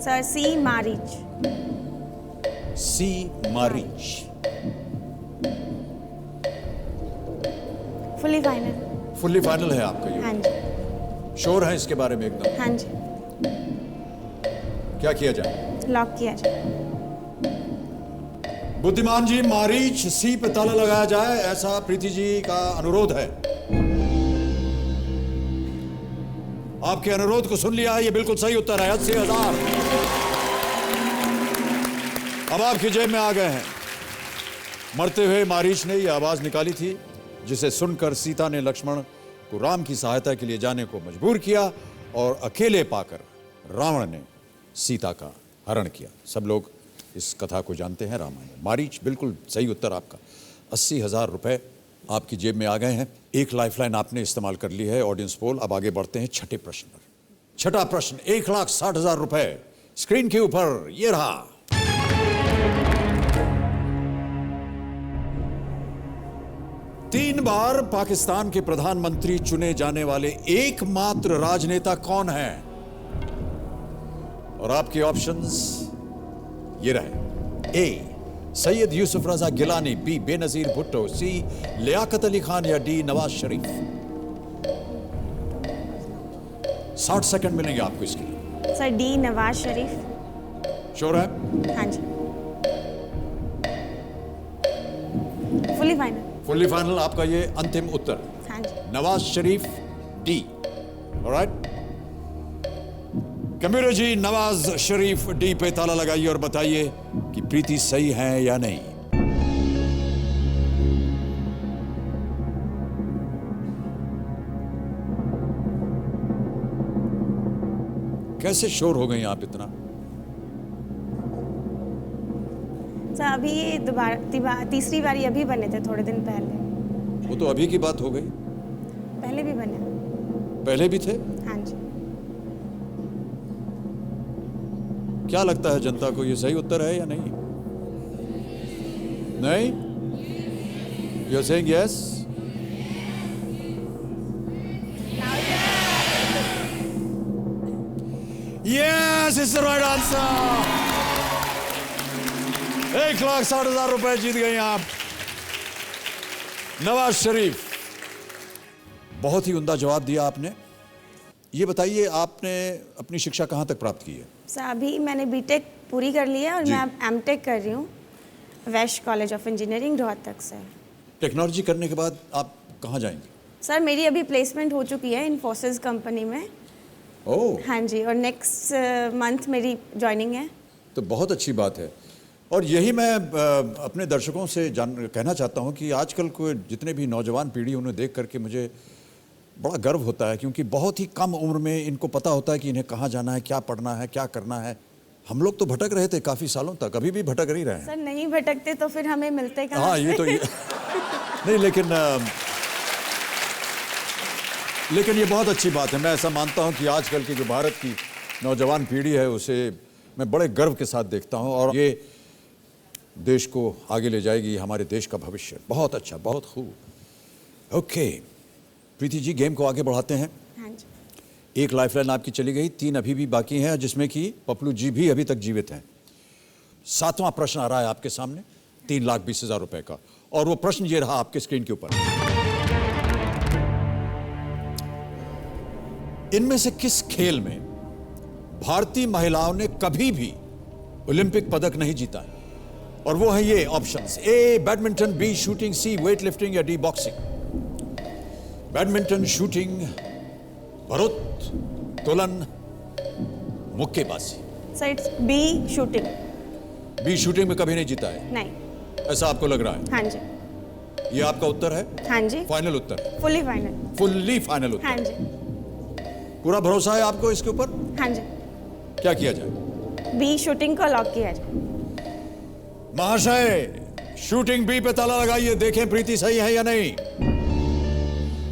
Sir C Marich. C Marich. Fully final. Fully final है आपका ये? हाँ जी। श्योर है इसके बारे में एकदम? हाँ जी। क्या किया जाए? लॉक किया जाए। बुद्धिमान जी, मारीच सी पे ताला लगाया जाए, ऐसा प्रीति जी का अनुरोध है। आपके अनुरोध को सुन लिया है, ये बिल्कुल सही उत्तर है। 80,000 अब आपकी जेब में आ गए हैं। मरते हुए मारीच ने यह आवाज निकाली थी जिसे सुनकर सीता ने लक्ष्मण को राम की सहायता के लिए जाने को मजबूर किया और अकेले पाकर रावण ने सीता का हरण किया। सब लोग इस कथा को जानते हैं रामायण में। मारीच बिल्कुल सही उत्तर आपका। 80,000 रुपए आपकी जेब में आ गए हैं। एक लाइफलाइन आपने इस्तेमाल कर ली है ऑडियंस पोल। अब आगे बढ़ते हैं छठे प्रश्न पर। छठा प्रश्न 1,60,000 रुपए स्क्रीन के ऊपर ये रहा। तीन बार पाकिस्तान के प्रधानमंत्री चुने जाने वाले एकमात्र राजनेता कौन है? और आपके ऑप्शंस ये रहे। ए सैयद यूसुफ रजा गिलानी, बी बेनजीर भुट्टो, सी लियाकत अली खान या डी नवाज शरीफ? 60 सेकंड मिलेंगे आपको इसके लिए। Sir D Nawaz Sharif. Sure है? हाँ जी। Fully final. फुल्ली फाइनल आपका ये अंतिम उत्तर? हाँ जी। Nawaz Sharif D. Alright computer ji, Nawaz Sharif D पे ताला लगाइए और बताइए कि प्रीति सही है या नहीं। कैसे श्योर हो गई आप इतना? सर अभी ये दोबारा तीसरी बारी अभी बने थे थोड़े दिन पहले। वो तो अभी की बात हो गई। पहले भी बने। पहले भी थे? हाँ जी। क्या लगता है जनता को, ये सही उत्तर है या नहीं? नहीं? You are saying yes? Yes is the right answer. 1,60,000 रुपए जीत गए आप। नवाज शरीफ, बहुत ही उम्दा जवाब दिया आपने। ये बताइए आपने अपनी शिक्षा कहाँ तक प्राप्त की है? सर अभी मैंने बीटेक पूरी कर ली है और मैं अब एमटेक कर रही हूँ west college of engineering Rohtak से। टेक्नोलॉजी करने के बाद आप कहाँ जाएंगे? सर मेरी अभी प्लेसमेंट हो चुकी है इन्फोसिस कंपनी में। ओह हाँ जी, और नेक्स्ट मंथ मेरी ज्वाइनिंग है। तो बहुत अच्छी बात है। और यही मैं अपने दर्शकों से कहना चाहता हूँ कि आजकल को जितने भी नौजवान पीढ़ी उन्हें देख करके मुझे बड़ा गर्व होता है, क्योंकि बहुत ही कम उम्र में इनको पता होता है कि इन्हें कहाँ जाना है, क्या पढ़ना है, क्या करना है। हम लोग तो भटक रहे थे काफ़ी सालों तक, अभी भी भटक ही रहे हैं। सर नहीं भटकते तो फिर हमें मिलते कहाँ? हाँ ये तो नहीं, लेकिन ये बहुत अच्छी बात है। मैं ऐसा मानता हूँ कि आजकल की जो भारत की नौजवान पीढ़ी है उसे मैं बड़े गर्व के साथ देखता हूँ और ये देश को आगे ले जाएगी, हमारे देश का भविष्य। बहुत अच्छा, बहुत खूब। ओके प्रीति जी, गेम को आगे बढ़ाते हैं। हाँ जी। एक लाइफलाइन आपकी चली गई, 3 अभी भी बाकी हैं, जिसमें कि पपलू जी भी अभी तक जीवित हैं। 7वां प्रश्न आ रहा है आपके सामने 3,20,000 रुपए का, और वो प्रश्न ये रहा आपके स्क्रीन के ऊपर। इनमें से किस खेल में भारतीय महिलाओं ने कभी भी ओलंपिक पदक नहीं जीता है? और वो है ये options: A badminton, B shooting, C weight lifting या डी बॉक्सिंग। बैडमिंटन, शूटिंग, भारोत्तोलन, मुक्केबाजी। Sir it's B shooting. B shooting में कभी नहीं जीता है? नहीं। ऐसा आपको लग रहा है? हाँ जी। ये आपका उत्तर है? हाँ जी। फाइनल उत्तर? Fully final. फुल्ली फाइनल उत्तर? हाँ जी। पूरा भरोसा है आपको इसके ऊपर? हाँ जी। क्या किया जाए? बी शूटिंग को लॉक किया जाए। महाशय, शूटिंग बी पे ताला लगाइए, देखें प्रीति सही है या नहीं।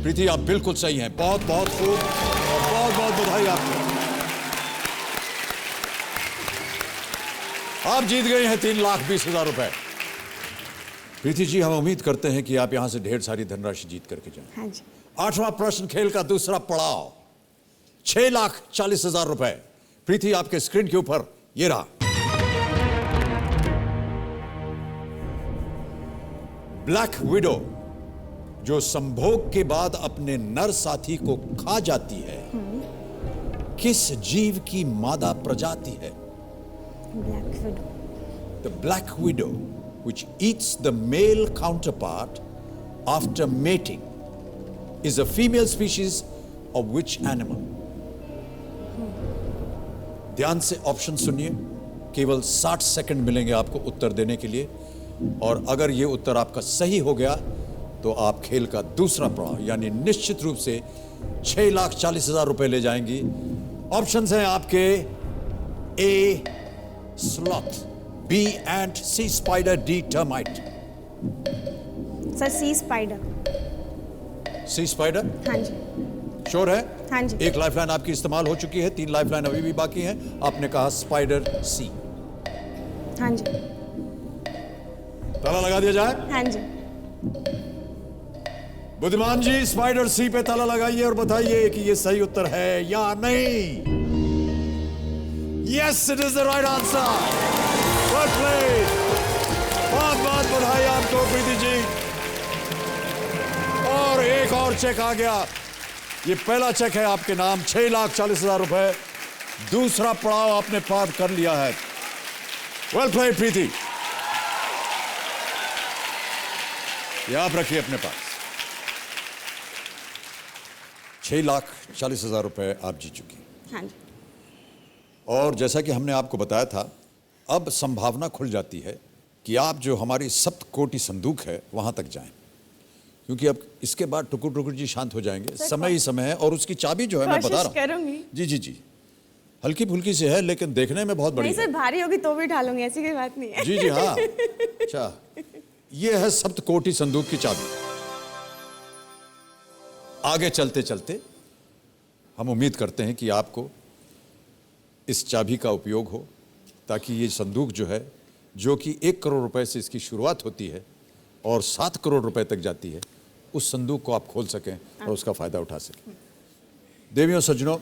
प्रीति आप बिल्कुल सही हैं, बहुत बहुत खूब और बहुत बहुत बधाई आपको। आप जीत गए हैं 3,20,000 रुपए। प्रीति जी, हम उम्मीद करते हैं कि आप यहां से ढेर सारी धनराशि जीत करके जाएं। हाँ जी। 8वां प्रश्न, खेल का दूसरा पड़ाव, 6,40,000 रुपए। प्रीति आपके स्क्रीन के ऊपर ये रहा। ब्लैक विडो जो संभोग के बाद अपने नर साथी को खा जाती है, किस जीव की मादा प्रजाति है? Black window. The black widow, which eats the male counterpart after mating, is a female species of which animal? ध्यान से ऑप्शन सुनिए, केवल 60 सेकंड मिलेंगे आपको उत्तर देने के लिए, और अगर ये उत्तर आपका सही हो गया तो आप खेल का दूसरा पड़ाव यानी निश्चित रूप से 6,40,000 रुपए ले जाएंगी। ऑप्शंस हैं आपके: ए स्लॉथ, बी एंट, सी स्पाइडर, डी टर्माइट। सर सी स्पाइडर। सी स्पाइडर? हाँ जी। श्योर है? हाँ जी। एक लाइफलाइन आपकी इस्तेमाल हो चुकी है, 3 लाइफलाइन अभी भी बाकी हैं। आपने कहा स्पाइडर सी। हाँ जी। ताला लगा दिया जाए? हाँ जी। बुद्धिमान जी, स्पाइडर सी पे ताला लगाइए और बताइए कि ये सही उत्तर है या नहीं। Yes, it is the right answer. Well played. बहुत बहुत बधाई आपको प्रीति जी। और एक और चेक आ गया। ये पहला चेक है आपके नाम, 6,40,000 रुपए। दूसरा पड़ाव आपने पार कर लिया है। वेल प्लेड प्रीति। ये आप रखिए अपने पास। 6,40,000 रुपए आप जीत चुकी हैं। हाँ जी। और जैसा कि हमने आपको बताया था, अब संभावना खुल जाती है कि आप जो हमारी सप्तकोटि संदूक है वहां तक जाएं, क्योंकि अब इसके बाद टुकुर टुकुर जी शांत हो जाएंगे। समय ही समय है, और उसकी चाबी जो है मैं बता रहा हूं। करूंगी। जी जी जी, हल्की फुल्की से है लेकिन देखने में बहुत बड़ी नहीं है। सर, भारी होगी तो भी ढालूंगी, ऐसी कोई बात नहीं है। जी जी हाँ। अच्छा, ये है सप्तकोटि संदूक की चाबी। आगे चलते चलते हम उम्मीद करते हैं कि आपको इस चाबी का उपयोग हो, ताकि ये संदूक जो है, जो कि 1 करोड़ रुपए से इसकी शुरुआत होती है और 7 करोड़ रुपए तक जाती है, उस संदूक को आप खोल सकें और उसका फायदा उठा सकें। देवियों सज्जनों,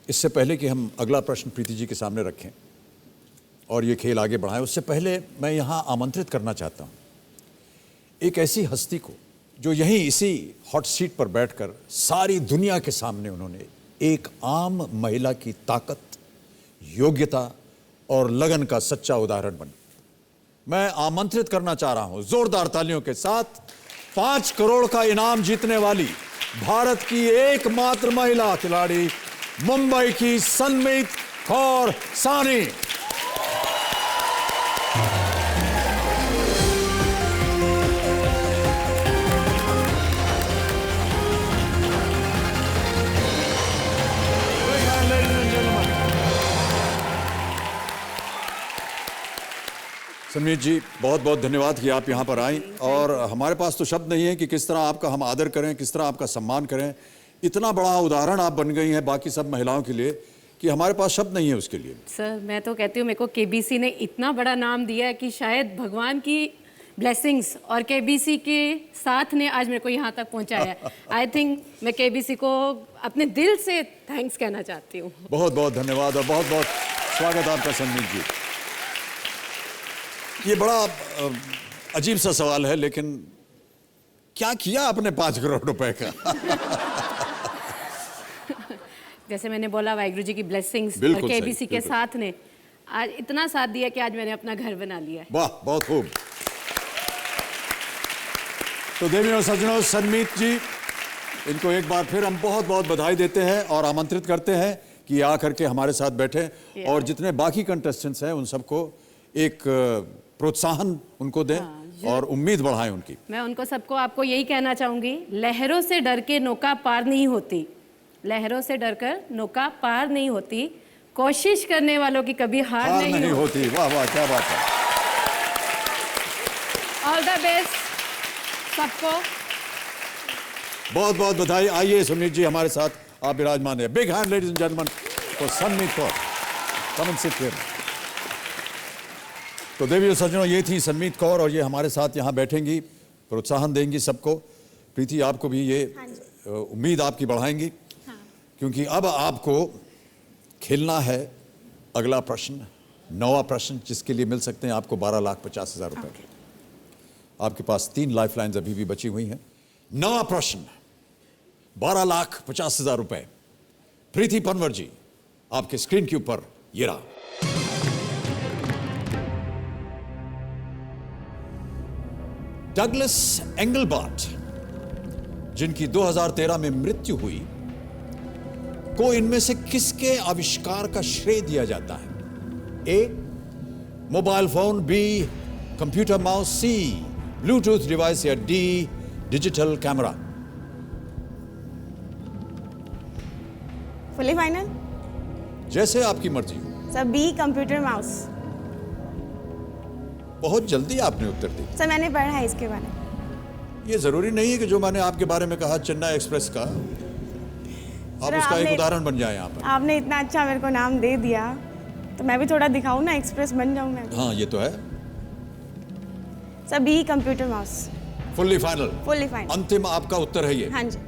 इससे पहले कि हम अगला प्रश्न प्रीति जी के सामने रखें और ये खेल आगे बढ़ाएं, उससे पहले मैं यहाँ आमंत्रित करना चाहता हूँ एक ऐसी हस्ती को जो यहीं इसी हॉट सीट पर बैठकर सारी दुनिया के सामने उन्होंने एक आम महिला की ताकत, योग्यता और लगन का सच्चा उदाहरण बना। मैं आमंत्रित करना चाह रहा हूं जोरदार तालियों के साथ 5 करोड़ का इनाम जीतने वाली भारत की एकमात्र महिला खिलाड़ी, मुंबई की सनमीत कौर सानी। सनमीत जी, बहुत बहुत धन्यवाद कि आप यहाँ पर आए, और हमारे पास तो शब्द नहीं है कि किस तरह आपका हम आदर करें, किस तरह आपका सम्मान करें। इतना बड़ा उदाहरण आप बन गई हैं बाकी सब महिलाओं के लिए कि हमारे पास शब्द नहीं है उसके लिए। सर, मैं तो कहती हूँ, मेरे को केबीसी ने इतना बड़ा नाम दिया है कि शायद भगवान की ब्लेसिंग्स और केबीसी के साथ ने आज मेरे को यहाँ तक पहुँचाया है। आई थिंक मैं केबीसी को अपने दिल से थैंक्स कहना चाहती हूँ। बहुत बहुत धन्यवाद और बहुत बहुत स्वागत आपका सनमीत जी। ये बड़ा अजीब सा सवाल है, लेकिन क्या किया आपने 5 करोड़ रुपए का? जैसे मैंने बोला, वाहिगुरु जी की ब्लेसिंग्स और बिल्कुल केबीसी सही, के बिल्कुल। साथ ने आज इतना साथ दिया कि आज मैंने अपना घर बना लिया है। वाह, बहुत खूब। तो देवी और सज्जनों, सनमीत जी, इनको एक बार फिर हम बहुत बहुत बधाई देते हैं और आमंत्रित करते हैं कि आकर के हमारे साथ बैठे और जितने बाकी कंटेस्टेंट्स हैं उन सबको एक प्रोत्साहन उनको दें और उम्मीद बढ़ाएं उनकी। मैं उनको सबको आपको यही कहना चाहूंगी, लहरों से डर के नौका पार नहीं होती, लहरों से डरकर नौका पार नहीं होती, कोशिश करने वालों की कभी हार नहीं होती। वाह वाह, क्या बात है। ऑल द बेस्ट सबको, बहुत बहुत बधाई। आइए सनमीत जी हमारे साथ आप विराजमान है। Big hand ladies and gentleman for Sanmeet Kaur. Come and sit here. तो देवी और सज्जनों, ये थी सनमीत कौर और ये हमारे साथ यहाँ बैठेंगी, प्रोत्साहन देंगी सबको। प्रीति, आपको भी ये उम्मीद आपकी बढ़ाएंगी, क्योंकि अब आपको खेलना है अगला प्रश्न, 9वां प्रश्न, जिसके लिए मिल सकते हैं आपको 12,50,000 रुपए। आपके पास 3 लाइफलाइंस अभी भी बची हुई हैं। 9वां प्रश्न, 12,50,000 रुपए। प्रीति पनवर जी, आपके स्क्रीन के ऊपर ये रहा। डगलस एंगलबार्ट, जिनकी 2013 में मृत्यु हुई, को इनमें से किसके आविष्कार का श्रेय दिया जाता है? A, mobile phone, B, computer mouse, C, bluetooth device या D, digital camera. Fully final? जैसे आपकी मर्जी। Sir, B, computer mouse. बहुत जल्दी आपने उत्तर दी। सर, मैंने पढ़ा है इसके बारे में। ये जरूरी नहीं है कि जो मैंने आपके बारे में कहा चेन्नई एक्सप्रेस का, आप उसका एक उदाहरण बन जाए यहाँ पर। आपने इतना अच्छा मेरे को नाम दे दिया, तो मैं भी थोड़ा दिखाऊं ना, एक्सप्रेस बन जाऊं मैं। हाँ, ये तो है। Sir, B, computer mouse. Fully final? Fully final. अंतिम आपका उत्तर है ये? हाँ जी।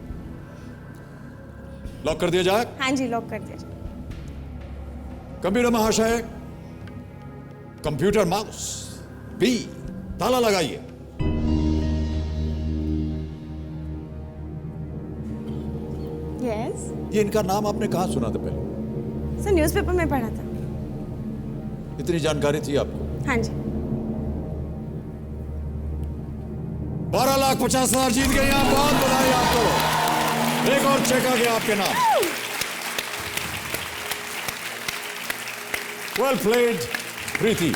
लॉक कर दिया जाए? हाँ जी, लॉक कर दिया जाए। कंप्यूटर महाशय, कंप्यूटर माउस, बी, ताला लगाइए। यस। ये इनका नाम आपने कहाँ सुना था पहले? सर, न्यूज़पेपर में पढ़ा था। इतनी जानकारी थी आपको? हाँ जी। 12,50,000 जीत गई आप। बहुत बधाई आपको। एक और चेक आ गया आपके नाम। Well played Preeti.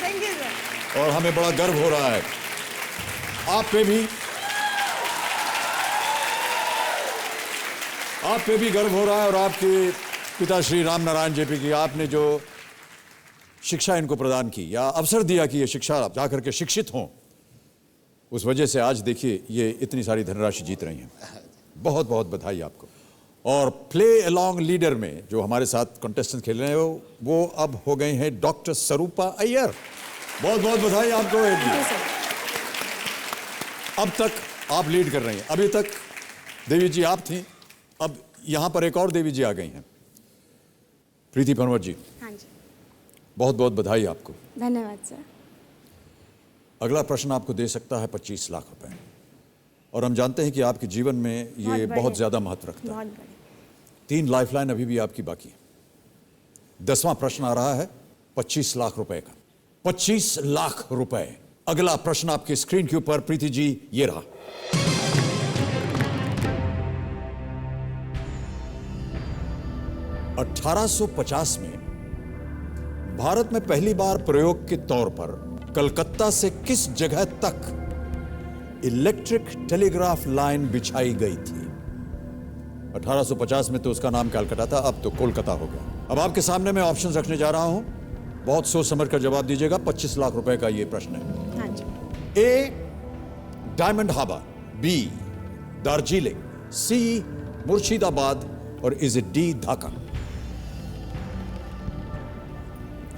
Thank you sir. और हमें बड़ा गर्व हो रहा है आप पे भी गर्व हो रहा है और आपके पिता श्री राम नारायण जेपी की, आपने जो शिक्षा इनको प्रदान की या अवसर दिया कि ये शिक्षा जाकर के शिक्षित हों, उस वजह से आज देखिए ये इतनी सारी धनराशि जीत रही हैं। बहुत बहुत बधाई आपको। और प्ले अलोंग लीडर में जो हमारे साथ कंटेस्टेंट खेल रहे हैं वो अब हो गए हैं डॉक्टर स्वरूपा अय्यर। बहुत बहुत बधाई आपको। अब तक आप लीड कर रही हैं। अभी तक देवी जी आप थी, अब यहां पर एक और देवी जी आ गई हैं, प्रीति पनवर जी। हाँ जी। बहुत बहुत बधाई आपको। धन्यवाद सर। अगला प्रश्न आपको दे सकता है 25 लाख रुपए, और हम जानते हैं कि आपके जीवन में ये बहुत ज्यादा महत्व रखता है। बहुत बड़े। 3 लाइफलाइन अभी भी आपकी बाकी है। 10वां प्रश्न आ रहा है 25 लाख रुपए का। 25 लाख रुपए। अगला प्रश्न आपके स्क्रीन के ऊपर प्रीति जी ये रहा। (1850) में भारत में पहली बार प्रयोग के तौर पर कलकत्ता से किस जगह तक इलेक्ट्रिक टेलीग्राफ लाइन बिछाई गई थी? 1850 में तो उसका नाम कलकत्ता था, अब तो कोलकाता हो गया। अब आपके सामने मैं ऑप्शंस रखने जा रहा हूं, बहुत सोच समझ कर जवाब दीजिएगा। 25 लाख रुपए का यह प्रश्न है। हाँ जी। A, Diamond Harbour, B, Darjeeling, C, Murshidabad, और is it D, Dhaka?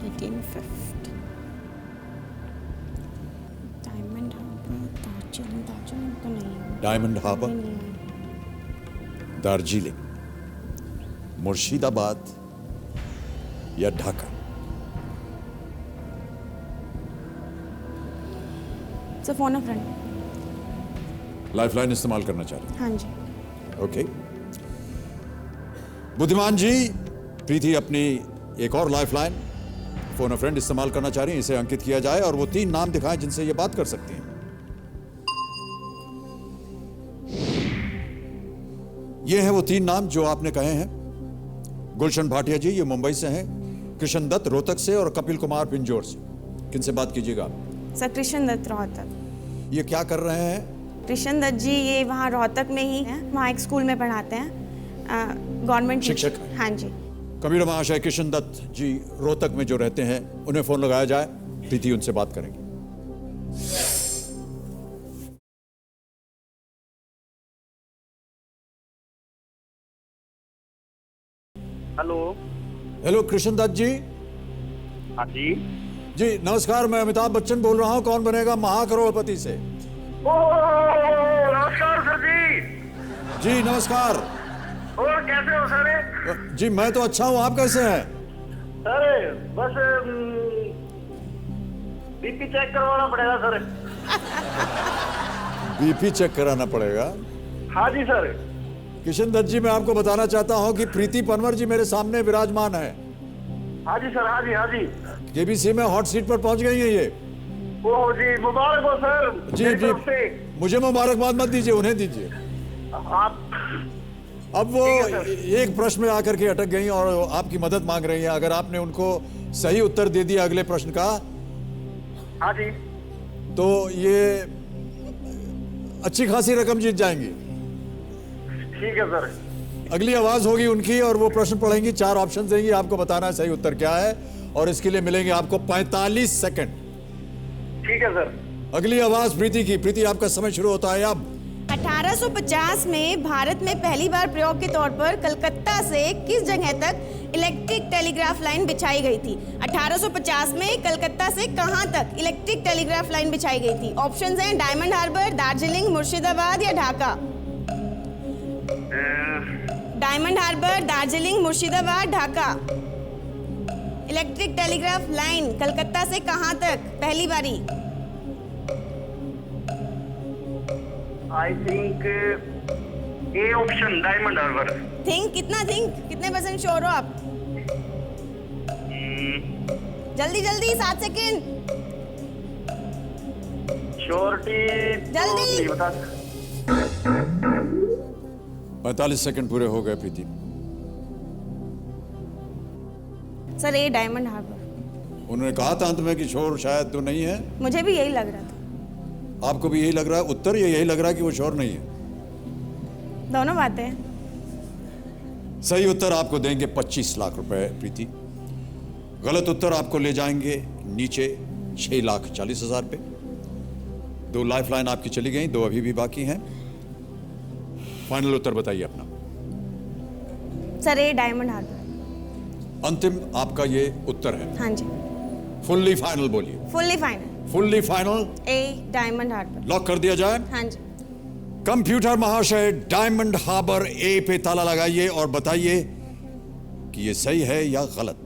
1850। Diamond Harbour, Darjeeling तो नहीं है। डायमंड हार्बर, दार्जिलिंग, मुर्शिदाबाद या Dhaka? Sir, phone a friend. Lifeline इस्तेमाल करना चाह रहे हैं? हाँ जी। ओके। बुद्धिमान जी, प्रीति अपनी एक और लाइफलाइन फोन अ फ्रेंड इस्तेमाल करना चाह रही हैं, इसे अंकित किया जाए और वो 3 नाम दिखाएं जिनसे ये बात कर सकती हैं। ये हैं वो 3 नाम जो आपने कहे हैं। गुलशन भाटिया जी, ये मुंबई से हैं, कृष्ण दत्त रोहतक से और कपिल कुमार पिंजौर से। किनसे बात कीजिएगा आप? सर कृष्ण दत्त रोहतक। ये क्या कर रहे हैं? कृष्ण दत्त जी ये वहाँ रोहतक में ही हैं, वहाँ एक स्कूल में पढ़ाते हैं, गवर्नमेंट शिक्षक। हाँ जी। कबीर महाशय कृष्ण दत्त जी रोहतक में जो रहते हैं, उन्हें फोन लगाया जाए, प्रीति उनसे बात करेंगे। हेलो। हेलो कृष्ण दत्त जी। हाँ जी। जी नमस्कार, मैं अमिताभ बच्चन बोल रहा हूँ, कौन बनेगा महाकरोड़पति से। नमस्कार सर जी। जी नमस्कार। और कैसे हो सर? जी मैं तो अच्छा हूँ, आप कैसे हैं? सर बस बीपी चेक करवाना पड़ेगा सर। बीपी चेक कराना पड़ेगा? हाँ जी सर। किशन दत्त जी, मैं आपको बताना चाहता हूँ कि प्रीति पनवर जी मेरे सामने विराजमान है। हाँ जी सर, हाँ जी, हाँ जी। केबीसी में हॉट सीट पर पहुंच गई है ये। ओह जी, मुबारक हो सर। जी जी, मुझे मुबारकबाद मत दीजिए, उन्हें दीजिए। आप अब वो एक प्रश्न में आकर के अटक गई और आपकी मदद मांग रही हैं। अगर आपने उनको सही उत्तर दे दिया अगले प्रश्न का, हाँ जी, तो ये अच्छी खासी रकम जीत जाएंगी। ठीक है सर। अगली आवाज होगी उनकी और वो प्रश्न पढ़ेंगी, 4 ऑप्शन देंगी, आपको बताना है सही उत्तर क्या है और इसके लिए मिलेंगे आपको 45 सेकंड। ठीक है सर। अगली आवाज प्रीति की। प्रीति, आपका समय शुरू होता है अब। 1850 में भारत में पहली बार प्रयोग के तौर पर कलकत्ता से किस जगह तक इलेक्ट्रिक टेलीग्राफ लाइन बिछाई गई थी? 1850 में कलकत्ता से कहां तक इलेक्ट्रिक टेलीग्राफ लाइन बिछाई गई थी? ऑप्शंस हैं डायमंड हार्बर, दार्जिलिंग, मुर्शिदाबाद या Dhaka. Diamond Harbour, Darjeeling, Murshidabad, Dhaka. Electric telegraph line Calcutta से कहां तक पहली बारी? I think A option, Diamond Harbour. कितने % श्योर हो आप? जल्दी जल्दी, 7 सेकेंड। श्योरिटी जल्दी बता। 45 सेकंड पूरे हो गए प्रीति। सर ये डायमंड हार्बर। उन्होंने कहा था अंत में कि शोर शायद तो नहीं है। मुझे भी यही लग रहा था। आपको भी यही लग रहा है उत्तर, या यही लग रहा है कि वो शोर नहीं है? दोनों बातें। सही उत्तर आपको देंगे 25 लाख रुपए प्रीति। गलत उत्तर आपको ले जाएंगे नीचे 6,40,000 पे। 2 लाइफलाइन आपकी चली गई, 2 अभी भी बाकी हैं। फाइनल उत्तर बताइए अपना। सर ये डायमंड हार्बर। अंतिम आपका ये उत्तर है? हाँ जी। फुल्ली फाइनल बोलिए। Fully final. Fully final. A Diamond Harbour. Lock कर दिया जाए? हाँ जी। कंप्यूटर महाशय, डायमंड हार्बर ए पे ताला लगाइए और बताइए कि ये सही है या गलत।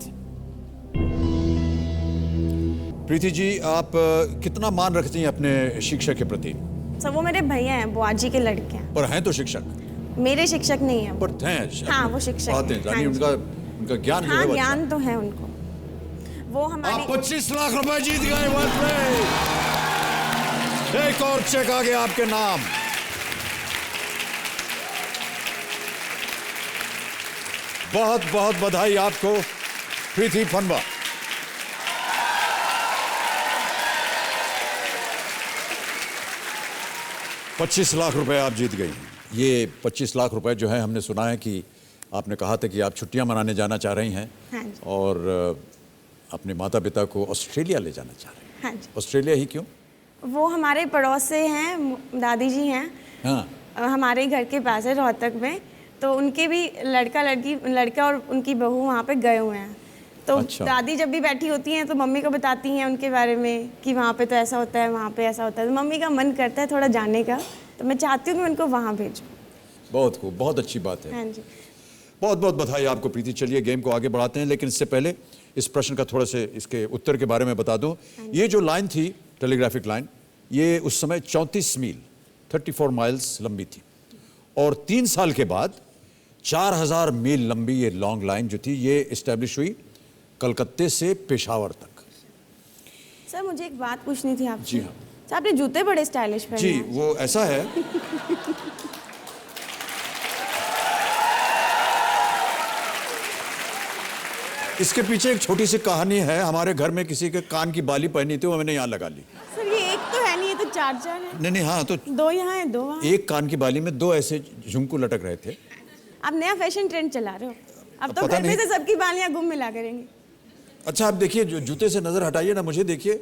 प्रीति जी, आप कितना मान रखती हैं अपने शिक्षक के प्रति? सर वो मेरे भैया हैं, बुआजी के लड़के हैं। पर हैं तो शिक्षक? मेरे शिक्षक नहीं है। पर हैं। हाँ वो शिक्षक हैं। यानी उनका ज्ञान हाँ, ज्ञान तो है उनको। वो हमारे। आप 25 लाख रुपए जीत गए। एक और चेक आ गया आपके नाम। बहुत बहुत बधाई आपको प्रीति पनवर। $25 लाख रुपए आप जीत गई। ये 25 लाख रुपए जो है, हमने सुना है कि आपने कहा था कि आप छुट्टियां मनाने जाना चाह रही हैं। हाँ और अपने माता पिता को ऑस्ट्रेलिया ले जाना चाह रहे हैं। हाँ जी। ऑस्ट्रेलिया ही क्यों? वो हमारे पड़ोस से हैं, दादी जी हैं। हाँ। हमारे घर के पास है रोहतक में, तो उनके भी लड़का और उनकी बहू वहाँ पे गए हुए हैं। तो अच्छा। दादी जब भी बैठी होती हैं तो मम्मी को बताती हैं उनके बारे में कि वहाँ पे तो ऐसा होता है, वहाँ पे ऐसा होता है। तो मम्मी का मन करता है थोड़ा जानने का, तो मैं चाहती हूँ कि उनको वहाँ भेजूँ। बहुत खूब, बहुत अच्छी बात है। हाँ जी। बहुत बहुत बधाई आपको प्रीति। चलिए गेम को आगे बढ़ाते हैं, लेकिन इससे पहले इस प्रश्न का थोड़ा से इसके उत्तर के बारे में बता दूं। ये जो लाइन थी, टेलीग्राफिक लाइन, ये उस समय 34 मील 34 माइल्स लंबी थी और 3 साल के बाद 4000 मील लंबी ये लॉन्ग लाइन जो थी, ये इस्टेब्लिश हुई कलकत्ते से पेशावर तक। सर मुझे एक बात पूछनी थी आपसे। जी हाँ। सर आपने जूते बड़े स्टाइलिश पहने जी हैं। वो ऐसा है इसके पीछे एक छोटी सी कहानी है। हमारे घर में किसी के कान की बाली पहनी थी, वो मैंने यहाँ लगा ली। सर ये एक तो है नहीं, ये तो चार चार है। नहीं हाँ, तो दो यहाँ है, दो वहाँ। एक कान की बाली में दो ऐसे झुमकू लटक रहे थे। आप नया फैशन ट्रेंड चला रहे हो। अब तो पता घर में नहीं। से सबकी बालियां गुम मिला करेंगे। अच्छा आप देखिए, जो जूते से नजर हटाइए ना, मुझे देखिए,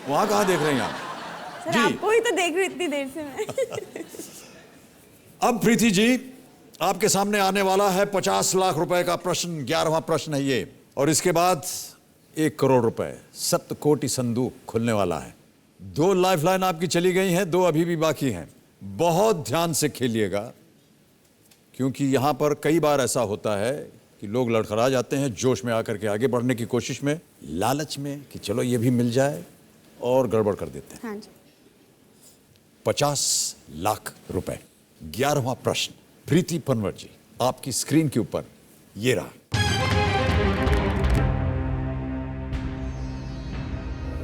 वहाँ कहाँ देख रहे हैं आप? सर आपको ही तो देख रही इतनी देर से मैं। अब प्रीति जी आपके सामने आने वाला है 50 लाख रुपए का प्रश्न। 11वां प्रश्न है ये, और इसके बाद 1 करोड़ रुपए, सप्तकोटि संदूक खुलने वाला है। 2 लाइफलाइन आपकी चली गई हैं, 2 अभी भी बाकी हैं। बहुत ध्यान से खेलिएगा, क्योंकि यहां पर कई बार ऐसा होता है कि लोग लड़खड़ा जाते हैं जोश में आकर के आगे बढ़ने की कोशिश में, लालच में कि चलो ये भी मिल जाए, और गड़बड़ कर देते हैं। हाँ जी। 50 लाख रुपए। 11वां प्रश्न, प्रीति पनवर जी आपकी स्क्रीन के ऊपर ये रहा।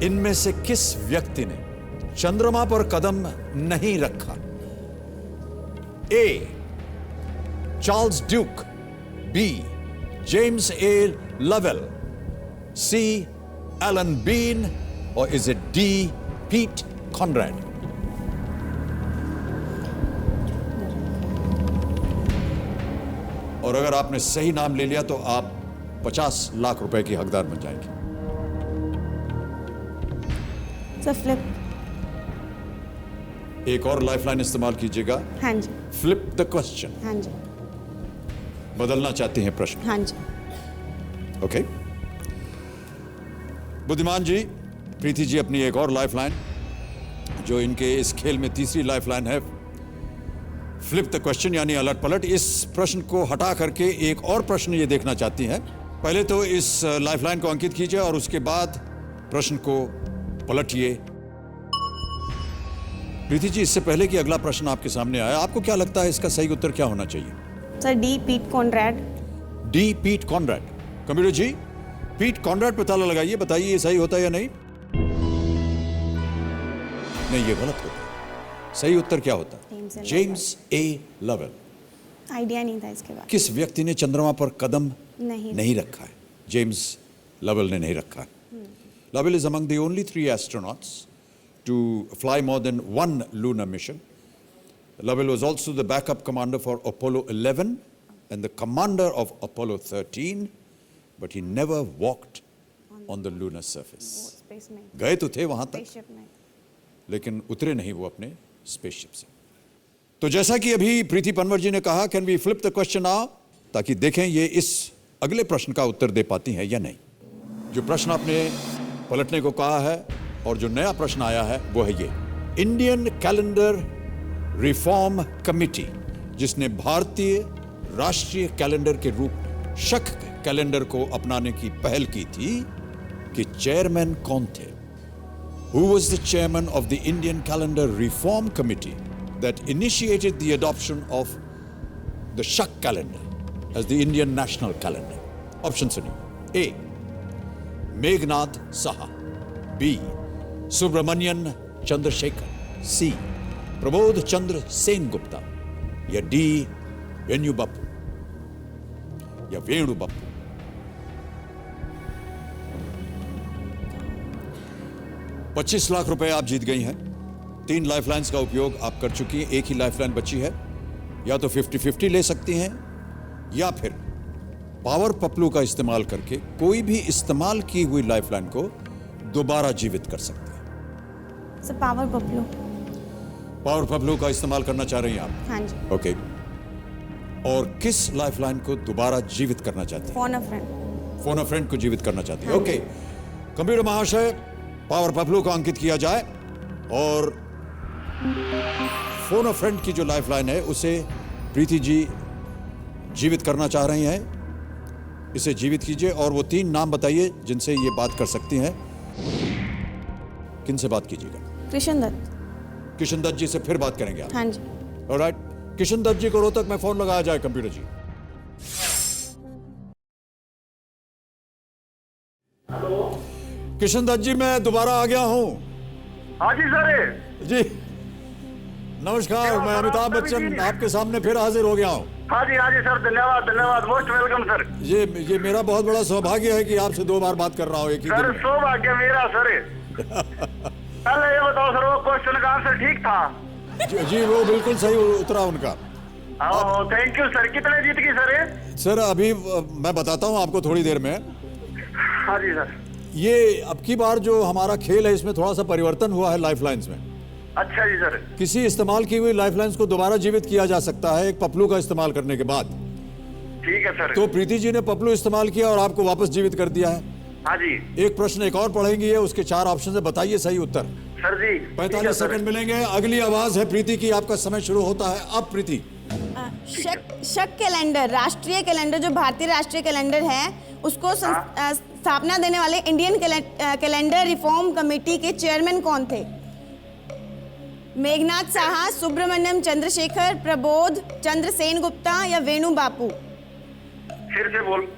इनमें से किस व्यक्ति ने चंद्रमा पर कदम नहीं रखा? A Charles Duke, B James A Lovell, C Alan Bean, और is it D Pete Conrad? और अगर आपने सही नाम ले लिया तो आप 50 लाख रुपए की हकदार बन जाएंगे। Sir flip. एक और लाइफलाइन इस्तेमाल कीजिएगा। हाँ जी। Flip the question. हाँ जी। बदलना चाहती हैं प्रश्न? हाँ जी। ओके। बुद्धिमान जी, प्रीति जी अपनी एक और लाइफलाइन, जो इनके इस खेल में तीसरी लाइफलाइन है, फ्लिप द क्वेश्चन यानी अलट पलट। इस प्रश्न को हटा करके एक और प्रश्न ये देखना चाहती हैं। पहले तो इस लाइफलाइन को अंकित कीजिए और उसके बाद प्रश्न को पलटिए। प्रीति जी, इससे पहले कि अगला प्रश्न आपके सामने आया, आपको क्या लगता है इसका सही उत्तर क्या होना चाहिए? Sir D Pete Conrad. D Pete Conrad. Computer जी पीट कॉनरेड पे ताला लगाइए, बताइए ये सही होता है या नहीं? नहीं, ये गलत होता है। सही उत्तर क्या होता है? James A Lovell. आइडिया नहीं था इसके बारे। किस व्यक्ति ने चंद्रमा पर कदम नहीं रखा है? जेम्स लवेल ने नहीं रखा है। Lovell is among the only 3 astronauts to fly more than 1 lunar mission. Lovell was also the backup commander for Apollo 11 and the commander of Apollo 13, but he never walked on the lunar surface. Space में गए तो थे वहां तक, spaceship में। लेकिन उतरे नहीं वो अपने स्पेसशिप से। तो जैसा कि अभी प्रीति पनवर जी ने कहा, can we flip the question now, ताकि देखें ये इस अगले प्रश्न का उत्तर दे पाती हैं या नहीं। जो प्रश्न आपने पलटने को कहा है और जो नया प्रश्न आया है वो है ये, इंडियन कैलेंडर रिफॉर्म कमिटी, जिसने भारतीय राष्ट्रीय कैलेंडर के रूप में शक कैलेंडर को अपनाने की पहल की थी, कि चेयरमैन कौन थे? Who was the chairman of the Indian Calendar Reform Committee that initiated the adoption of the Shak calendar as the Indian national calendar? Option सुनिए। A. Meghnath Saha, B. Subramanian Chandrashekhar, C. Prabodh Chandra Sen Gupta, या D. वेणु बप्पू या वेणु बप्पू। $25 लाख रुपए आप जीत गई हैं। 3 लाइफलाइंस का उपयोग आप कर चुकी हैं, एक ही लाइफलाइन बची है। या तो 50-50 ले सकती हैं, या फिर पावर पपलू का इस्तेमाल करके कोई भी इस्तेमाल की हुई लाइफलाइन को दोबारा जीवित कर सकती हैं। Sir power Paplu. Power Paplu का इस्तेमाल करना चाह रही हैं आप? हाँ जी। ओके। और किस लाइफलाइन को दोबारा जीवित करना चाहती हैं? Phone a friend. Phone a friend को जीवित करना चाहती है। ओके, कंप्यूटर महाशय, पावर पपलू को अंकित किया जाए और फोन अ फ्रेंड की जो लाइफलाइन है उसे प्रीति जी जीवित करना चाह रही हैं। इसे जीवित कीजिए और वो 3 नाम बताइए जिनसे ये बात कर सकती हैं। किनसे बात कीजिएगा? किशन दत्त। किशन दत्त जी से फिर बात करेंगे आप? हाँ जी। ऑलराइट, किशन दत्त जी को रोहतक में फोन लगाया जाए कंप्यूटर जी। किशन दत्त जी, मैं दोबारा आ गया हूँ। हाँ जी सर। जी नमस्कार, मैं अमिताभ बच्चन आपके सामने फिर हाजिर हो गया हूँ। हाँ जी सर, धन्यवाद धन्यवाद, मोस्ट वेलकम सर। ये मेरा बहुत बड़ा सौभाग्य है कि आपसे 2 बार बात कर रहा हूँ एक ही सर दिन में। सौभाग्य मेरा सर। पहले ये बताओ सर, वो क्वेश्चन का आंसर ठीक था? जी वो बिल्कुल सही उतरा उनका। Thank you sir. कितने जीत गई सर? सर अभी मैं बताता हूँ आपको थोड़ी देर में। हाँ जी सर। ये अब की बार जो हमारा खेल है इसमें थोड़ा सा परिवर्तन हुआ है लाइफलाइंस में। अच्छा जी सर। किसी इस्तेमाल की हुई लाइफलाइंस को दोबारा जीवित किया जा सकता है एक पपलू का इस्तेमाल करने के बाद। ठीक है सर। तो प्रीति जी ने पपलू इस्तेमाल किया और आपको वापस जीवित कर दिया है। हाँ जी। एक प्रश्न एक और पढ़ेंगी है, उसके 4 ऑप्शन से बताइए सही उत्तर। सर जी 45 सेकंड मिलेंगे। अगली आवाज है प्रीति की, आपका समय शुरू होता है अब। प्रीति। शक कैलेंडर, राष्ट्रीय कैलेंडर जो भारतीय राष्ट्रीय कैलेंडर है, उसको स्थापना देने वाले इंडियन कैलेंडर रिफॉर्म कमेटी के चेयरमैन कौन थे? मेघनाथ साहा, सुब्रमण्यम चंद्रशेखर, प्रबोध चंद्र सेनगुप्ता या वेणु बापू? फिर से बोल।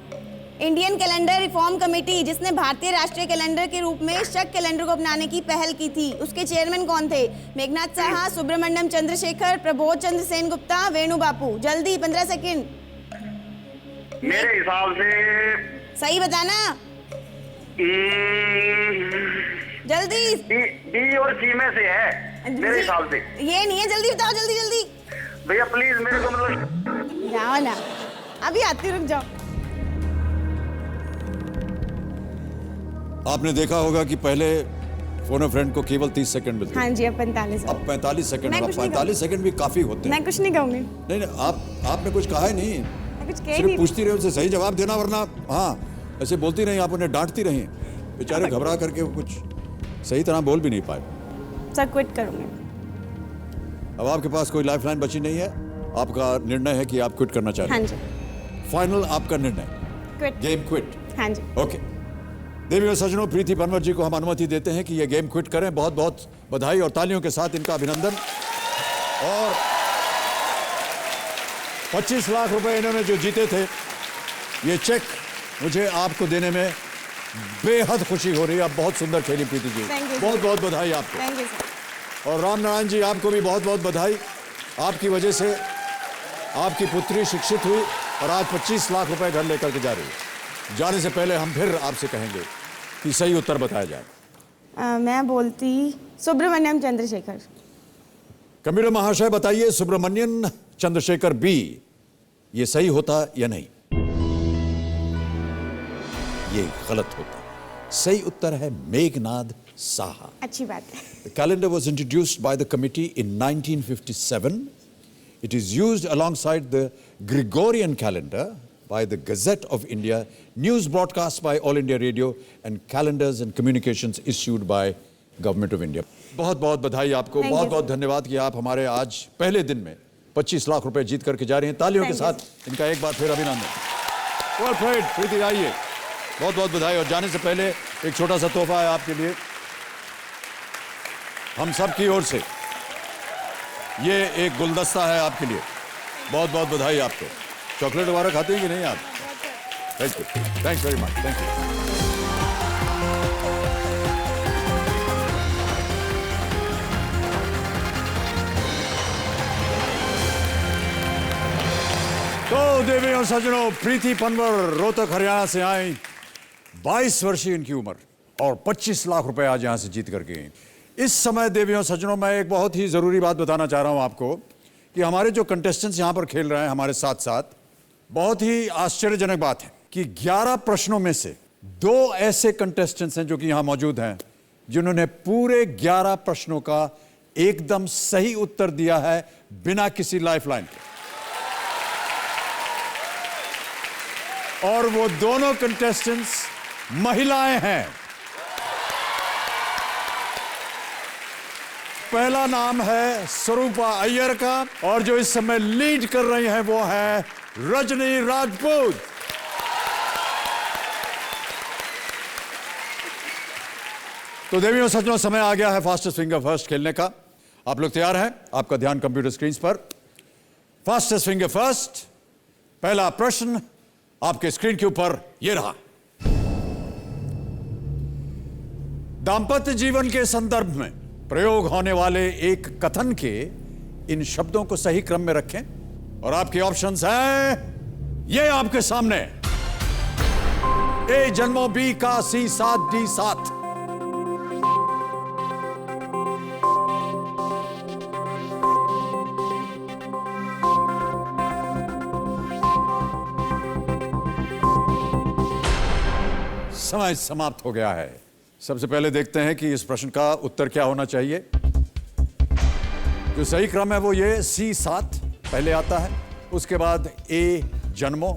इंडियन कैलेंडर रिफॉर्म कमेटी जिसने भारतीय राष्ट्रीय कैलेंडर के रूप में शक कैलेंडर को अपनाने की पहल की थी, उसके चेयरमैन कौन थे? मेघनाथ साहा, सुब्रमण्यम चंद्रशेखर, प्रबोध चंद्र सेनगुप्ता, वेणु बापू? जल्दी 15 सेकंड। मेरे हिसाब से सही बताना जल्दी। डी और सी में से है मेरे हिसाब से। ये नहीं है, जल्दी बताओ, जल्दी जल्दी। भैया प्लीज मेरे को मतलब। जाओ ना, अभी आती, रुक जाओ। आपने देखा होगा कि पहले फोन फ्रेंड को केवल 30 सेकंड मिलते। हाँ जी, अब 45। अब 45 सेकंड। अब 45 सेकंड भी काफी होते हैं। मैं कुछ नहीं कहूंगी। नहीं आपने कुछ कहा ही नहीं, कुछ कह सिर्फ पूछती रही, उनसे सही जवाब देना, वरना हाँ ऐसे बोलती नहीं, आप उन्हें डांटती रही। बेचारे घबरा करके कुछ सही तरह बोल भी नहीं पाए। सर क्विट करूंगी। अब आपके पास कोई लाइफलाइन बची नहीं है, आपका निर्णय है कि आप क्विट करना चाहते हैं। हाँ जी। फाइनल आपका निर्णय? क्विट। Game quit. हाँ जी। ओके देवी और सज्जनों, प्रीति पनवर जी को हम अनुमति देते हैं कि ये गेम क्विट करें। बहुत बहुत बधाई और तालियों के साथ इनका अभिनंदन। और 25 लाख रुपए इन्होंने जो जीते थे, ये चेक मुझे आपको देने में बेहद खुशी हो रही है। आप बहुत सुंदर खेली प्रीति जी, बहुत बहुत बधाई आपको। Thank you sir. और राम नारायण जी, आपको भी बहुत बहुत बधाई। आपकी वजह से आपकी पुत्री शिक्षित हुई और आज 25 लाख रुपए घर लेकर के जा रही है। जाने से पहले हम फिर आपसे कहेंगे कि सही उत्तर बताया जाए। मैं बोलती सुब्रमण्यम चंद्रशेखर। कंप्यूटर महाशय बताइए, सुब्रमण्यम चंद्रशेखर बी ये सही होता या नहीं? ये गलत होता। सही उत्तर है मेघनाथ साहा। अच्छी बात है। The calendar was introduced by the committee in 1957. It is used alongside the Gregorian calendar by the Gazette of India, news broadcast by All India Radio, and calendars and communications issued by Government of India. बहुत बहुत बधाई आपको, बहुत बहुत धन्यवाद कि आप हमारे आज पहले दिन में 25 लाख रुपए जीत करके जा रहे हैं। तालियों के साथ इनका एक बार फिर अभिनंदन। Well played, प्रीति, आइए, बहुत बहुत बधाई। और जाने से पहले एक छोटा सा तोहफा है आपके लिए हम सब की ओर से। ये एक गुलदस्ता है आपके लिए। बहुत बहुत बधाई आपको। चॉकलेट वगैरह खाते हैं कि नहीं आप? Thank you, thanks very much, thank you. तो देवी और सज्जनों, प्रीति पनवर रोहतक हरियाणा से आई, 22 वर्षीय इनकी उम्र और 25 लाख रुपए आज यहां से जीत करके गई। इस समय देवी और सज्जनों, मैं एक बहुत ही जरूरी बात बताना चाह रहा हूं आपको कि हमारे जो कंटेस्टेंट्स यहां पर खेल रहे हैं हमारे साथ साथ, बहुत ही आश्चर्यजनक बात है कि 11 प्रश्नों में से 2 ऐसे कंटेस्टेंट्स हैं जो कि यहां मौजूद हैं जिन्होंने पूरे 11 प्रश्नों का एकदम सही उत्तर दिया है बिना किसी लाइफलाइन के। और वो दोनों कंटेस्टेंट्स महिलाएं हैं। पहला नाम है स्वरूपा अय्यर का और जो इस समय लीड कर रही हैं वो है रजनी राजपूत। तो देवियों सज्जनों, समय आ गया है फास्टेस्ट फिंगर फर्स्ट खेलने का। आप लोग तैयार हैं? आपका ध्यान कंप्यूटर स्क्रीन पर। फास्टेस्ट फिंगर फर्स्ट, पहला प्रश्न आपके स्क्रीन के ऊपर ये रहा। दाम्पत्य जीवन के संदर्भ में प्रयोग होने वाले एक कथन के इन शब्दों को सही क्रम में रखें और आपके ऑप्शंस हैं ये आपके सामने। ए जन्मों बी का सी 7 डी 7। समय समाप्त हो गया है। सबसे पहले देखते हैं कि इस प्रश्न का उत्तर क्या होना चाहिए। जो सही क्रम है वो ये C7 पहले आता है, उसके बाद A जन्मों,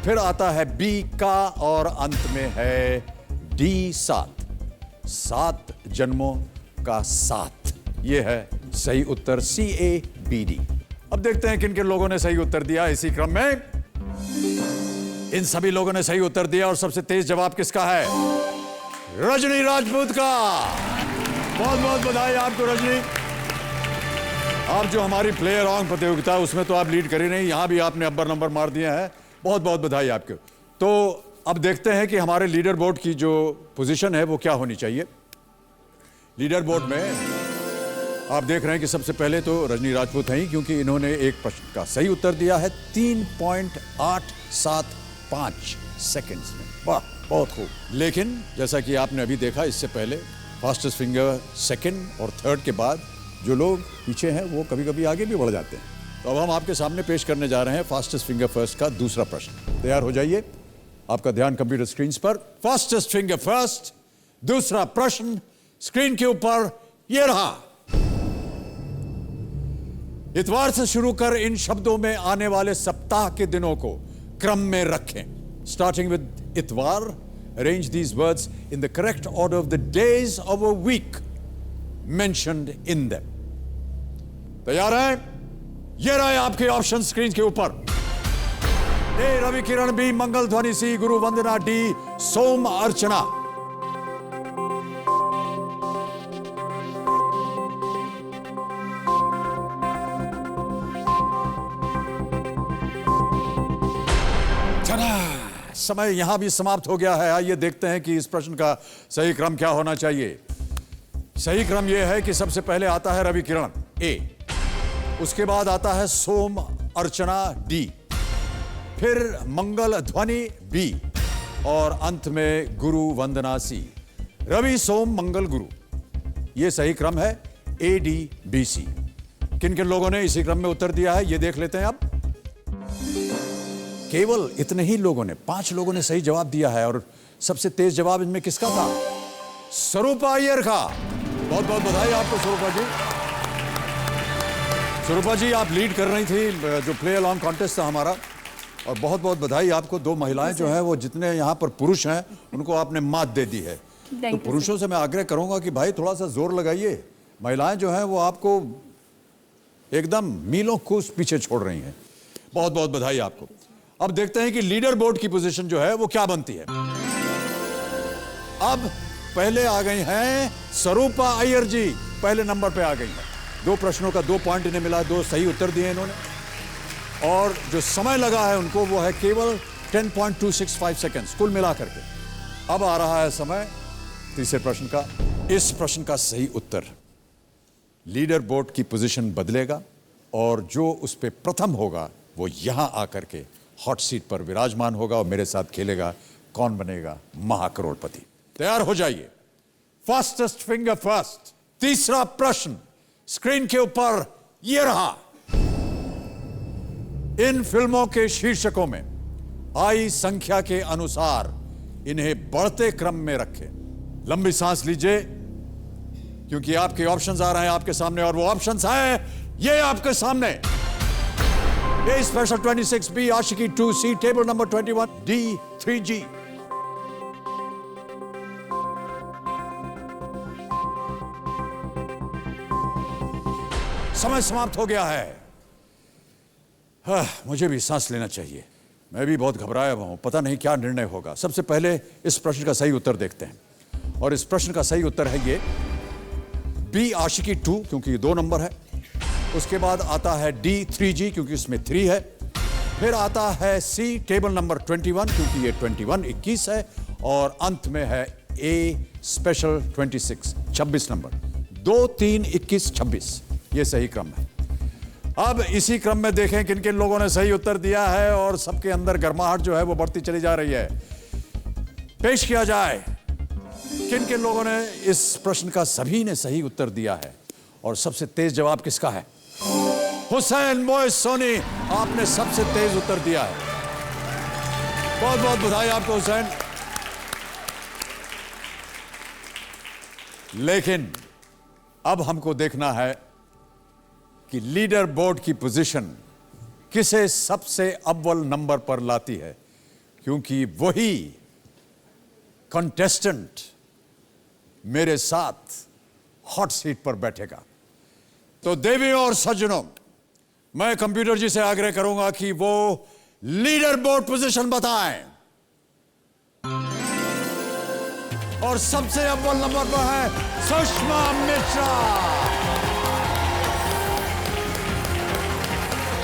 फिर आता है B का और अंत में है D7। 7 जन्मों का 7, ये है सही उत्तर CABD। अब देखते हैं किन किन लोगों ने सही उत्तर दिया इसी क्रम में। इन सभी लोगों ने सही उत्तर दिया और सबसे तेज जवाब किसका है? रजनी राजपूत का। बहुत बहुत बधाई आपको रजनी। आप जो हमारी प्लेयर ऑन प्रतियोगिता उसमें तो आप लीड कर ही नहीं, यहां भी आपने अब्बर नंबर मार दिए हैं। बहुत बहुत बधाई आपको। तो अब देखते हैं कि हमारे लीडर बोर्ड की जो पोजीशन है वो क्या होनी चाहिए। लीडर बोर्ड में आप देख रहे हैं कि सबसे पहले तो रजनी राजपूत हैं, क्योंकि इन्होंने एक प्रश्न का सही उत्तर दिया है 3.875 सेकंड्स में। वाह, बहुत खूब। लेकिन जैसा कि आपने अभी देखा, इससे पहले फास्टेस्ट फिंगर सेकंड और थर्ड के बाद जो लोग पीछे हैं वो कभी कभी आगे भी बढ़ जाते हैं। तो अब हम आपके सामने पेश करने जा रहे हैं फास्टेस्ट फिंगर फर्स्ट का दूसरा प्रश्न। तैयार हो जाइए, आपका ध्यान कंप्यूटर स्क्रीन पर। फास्टेस्ट फिंगर फर्स्ट, दूसरा प्रश्न स्क्रीन के ऊपर ये रहा। इतवार से शुरू कर इन शब्दों में आने वाले सप्ताह के दिनों को क्रम में रखें। स्टार्टिंग विद इतवार, arrange these words in the correct order of the days of a week mentioned in them. तैयार हैं? ये रहे आपके ऑप्शन स्क्रीन के ऊपर। ए रवि किरण, बी मंगल ध्वनि, सी गुरु वंदना, डी सोम अर्चना। समय यहां भी समाप्त हो गया है। आइए देखते हैं कि इस प्रश्न का सही क्रम क्या होना चाहिए। सही क्रम यह है कि सबसे पहले आता है रवि किरण ए, उसके बाद आता है सोम अर्चना डी, फिर मंगल ध्वनि बी और अंत में गुरु वंदना सी। रवि सोम मंगल गुरु, यह सही क्रम है ए डी बी सी। किन किन लोगों ने इसी क्रम में उत्तर दिया है ये देख लेते हैं। अब केवल इतने ही लोगों ने, 5 लोगों ने सही जवाब दिया है और सबसे तेज जवाब इनमें किसका था? स्वरूपा अय्यर का। बहुत बहुत बधाई आपको स्वरूपा जी। स्वरूपा जी, आप लीड कर रही थी जो प्ले अलॉन्ग कॉन्टेस्ट था हमारा, और बहुत बहुत बधाई आपको। 2 महिलाएं जो हैं वो जितने यहाँ पर पुरुष हैं उनको आपने मात दे दी है। तो पुरुषों से मैं आग्रह करूंगा कि भाई थोड़ा सा जोर लगाइए। महिलाएं जो हैं वो आपको एकदम मीलों कोस पीछे छोड़ रही हैं। बहुत बहुत बधाई आपको। अब देखते हैं कि लीडर बोर्ड की पोजीशन जो है वो क्या बनती है। अब पहले आ गई हैं स्वरूपा अय्यर जी, पहले नंबर पे आ गई हैं। 2 प्रश्नों का 2 पॉइंट इन्हें मिला, 2 सही उत्तर दिए इन्होंने, और जो समय लगा है उनको वो है केवल 10.265 सेकंड्स कुल मिला करके। अब आ रहा है समय तीसरे प्रश्न का। इस प्रश्न का सही उत्तर, लीडर बोर्ड की पोजीशन बदलेगा और जो उस पे प्रथम होगा वो यहां आकर के हॉट सीट पर विराजमान होगा और मेरे साथ खेलेगा कौन बनेगा महाकरोड़पति। तैयार हो जाइए। फास्टेस्ट फिंगर फर्स्ट, तीसरा प्रश्न स्क्रीन के ऊपर यह रहा। इन फिल्मों के शीर्षकों में आई संख्या के अनुसार इन्हें बढ़ते क्रम में रखें। लंबी सांस लीजिए क्योंकि आपके ऑप्शंस आ रहे हैं आपके सामने, और वो ऑप्शंस हैं ये आपके सामने। A special 26, B Aashiqui 2, C table number 21, D 3G। समय समाप्त हो गया है। मुझे भी सांस लेना चाहिए, मैं भी बहुत घबराया हुआ हूं, पता नहीं क्या निर्णय होगा। सबसे पहले इस प्रश्न का सही उत्तर देखते हैं, और इस प्रश्न का सही उत्तर है ये B आशिकी 2, क्योंकि 2 नंबर है। उसके बाद आता है D 3G क्योंकि इसमें 3 है। फिर आता है C टेबल नंबर 21 क्योंकि ये 21 है, और अंत में है ए स्पेशल 26 नंबर। 2, 3, 21, 26 ये सही क्रम है। अब इसी क्रम में देखें किन किन लोगों ने सही उत्तर दिया है और सबके अंदर गर्माहट जो है वो बढ़ती चली जा रही है। पेश किया जाए किन किन लोगों ने इस प्रश्न का, सभी ने सही उत्तर दिया है। और सबसे तेज जवाब किसका है? हुसैन मोइज सोनी, आपने सबसे तेज उत्तर दिया है। बहुत बहुत बधाई आपको हुसैन। लेकिन अब हमको देखना है कि लीडर बोर्ड की पोजीशन किसे सबसे अव्वल नंबर पर लाती है, क्योंकि वही कंटेस्टेंट मेरे साथ हॉट सीट पर बैठेगा। तो देवियों और सज्जनों, मैं कंप्यूटर जी से आग्रह करूंगा कि वो लीडर बोर्ड पोजीशन बताएं। और सबसे अव्वल नंबर पर है सुषमा मिश्रा।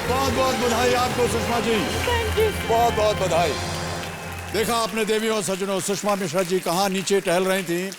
बहुत बहुत बधाई आपको सुषमा जी, बहुत बहुत बधाई। देखा आपने देवियों और सज्जनों, सुषमा मिश्रा जी कहां नीचे टहल रही थी,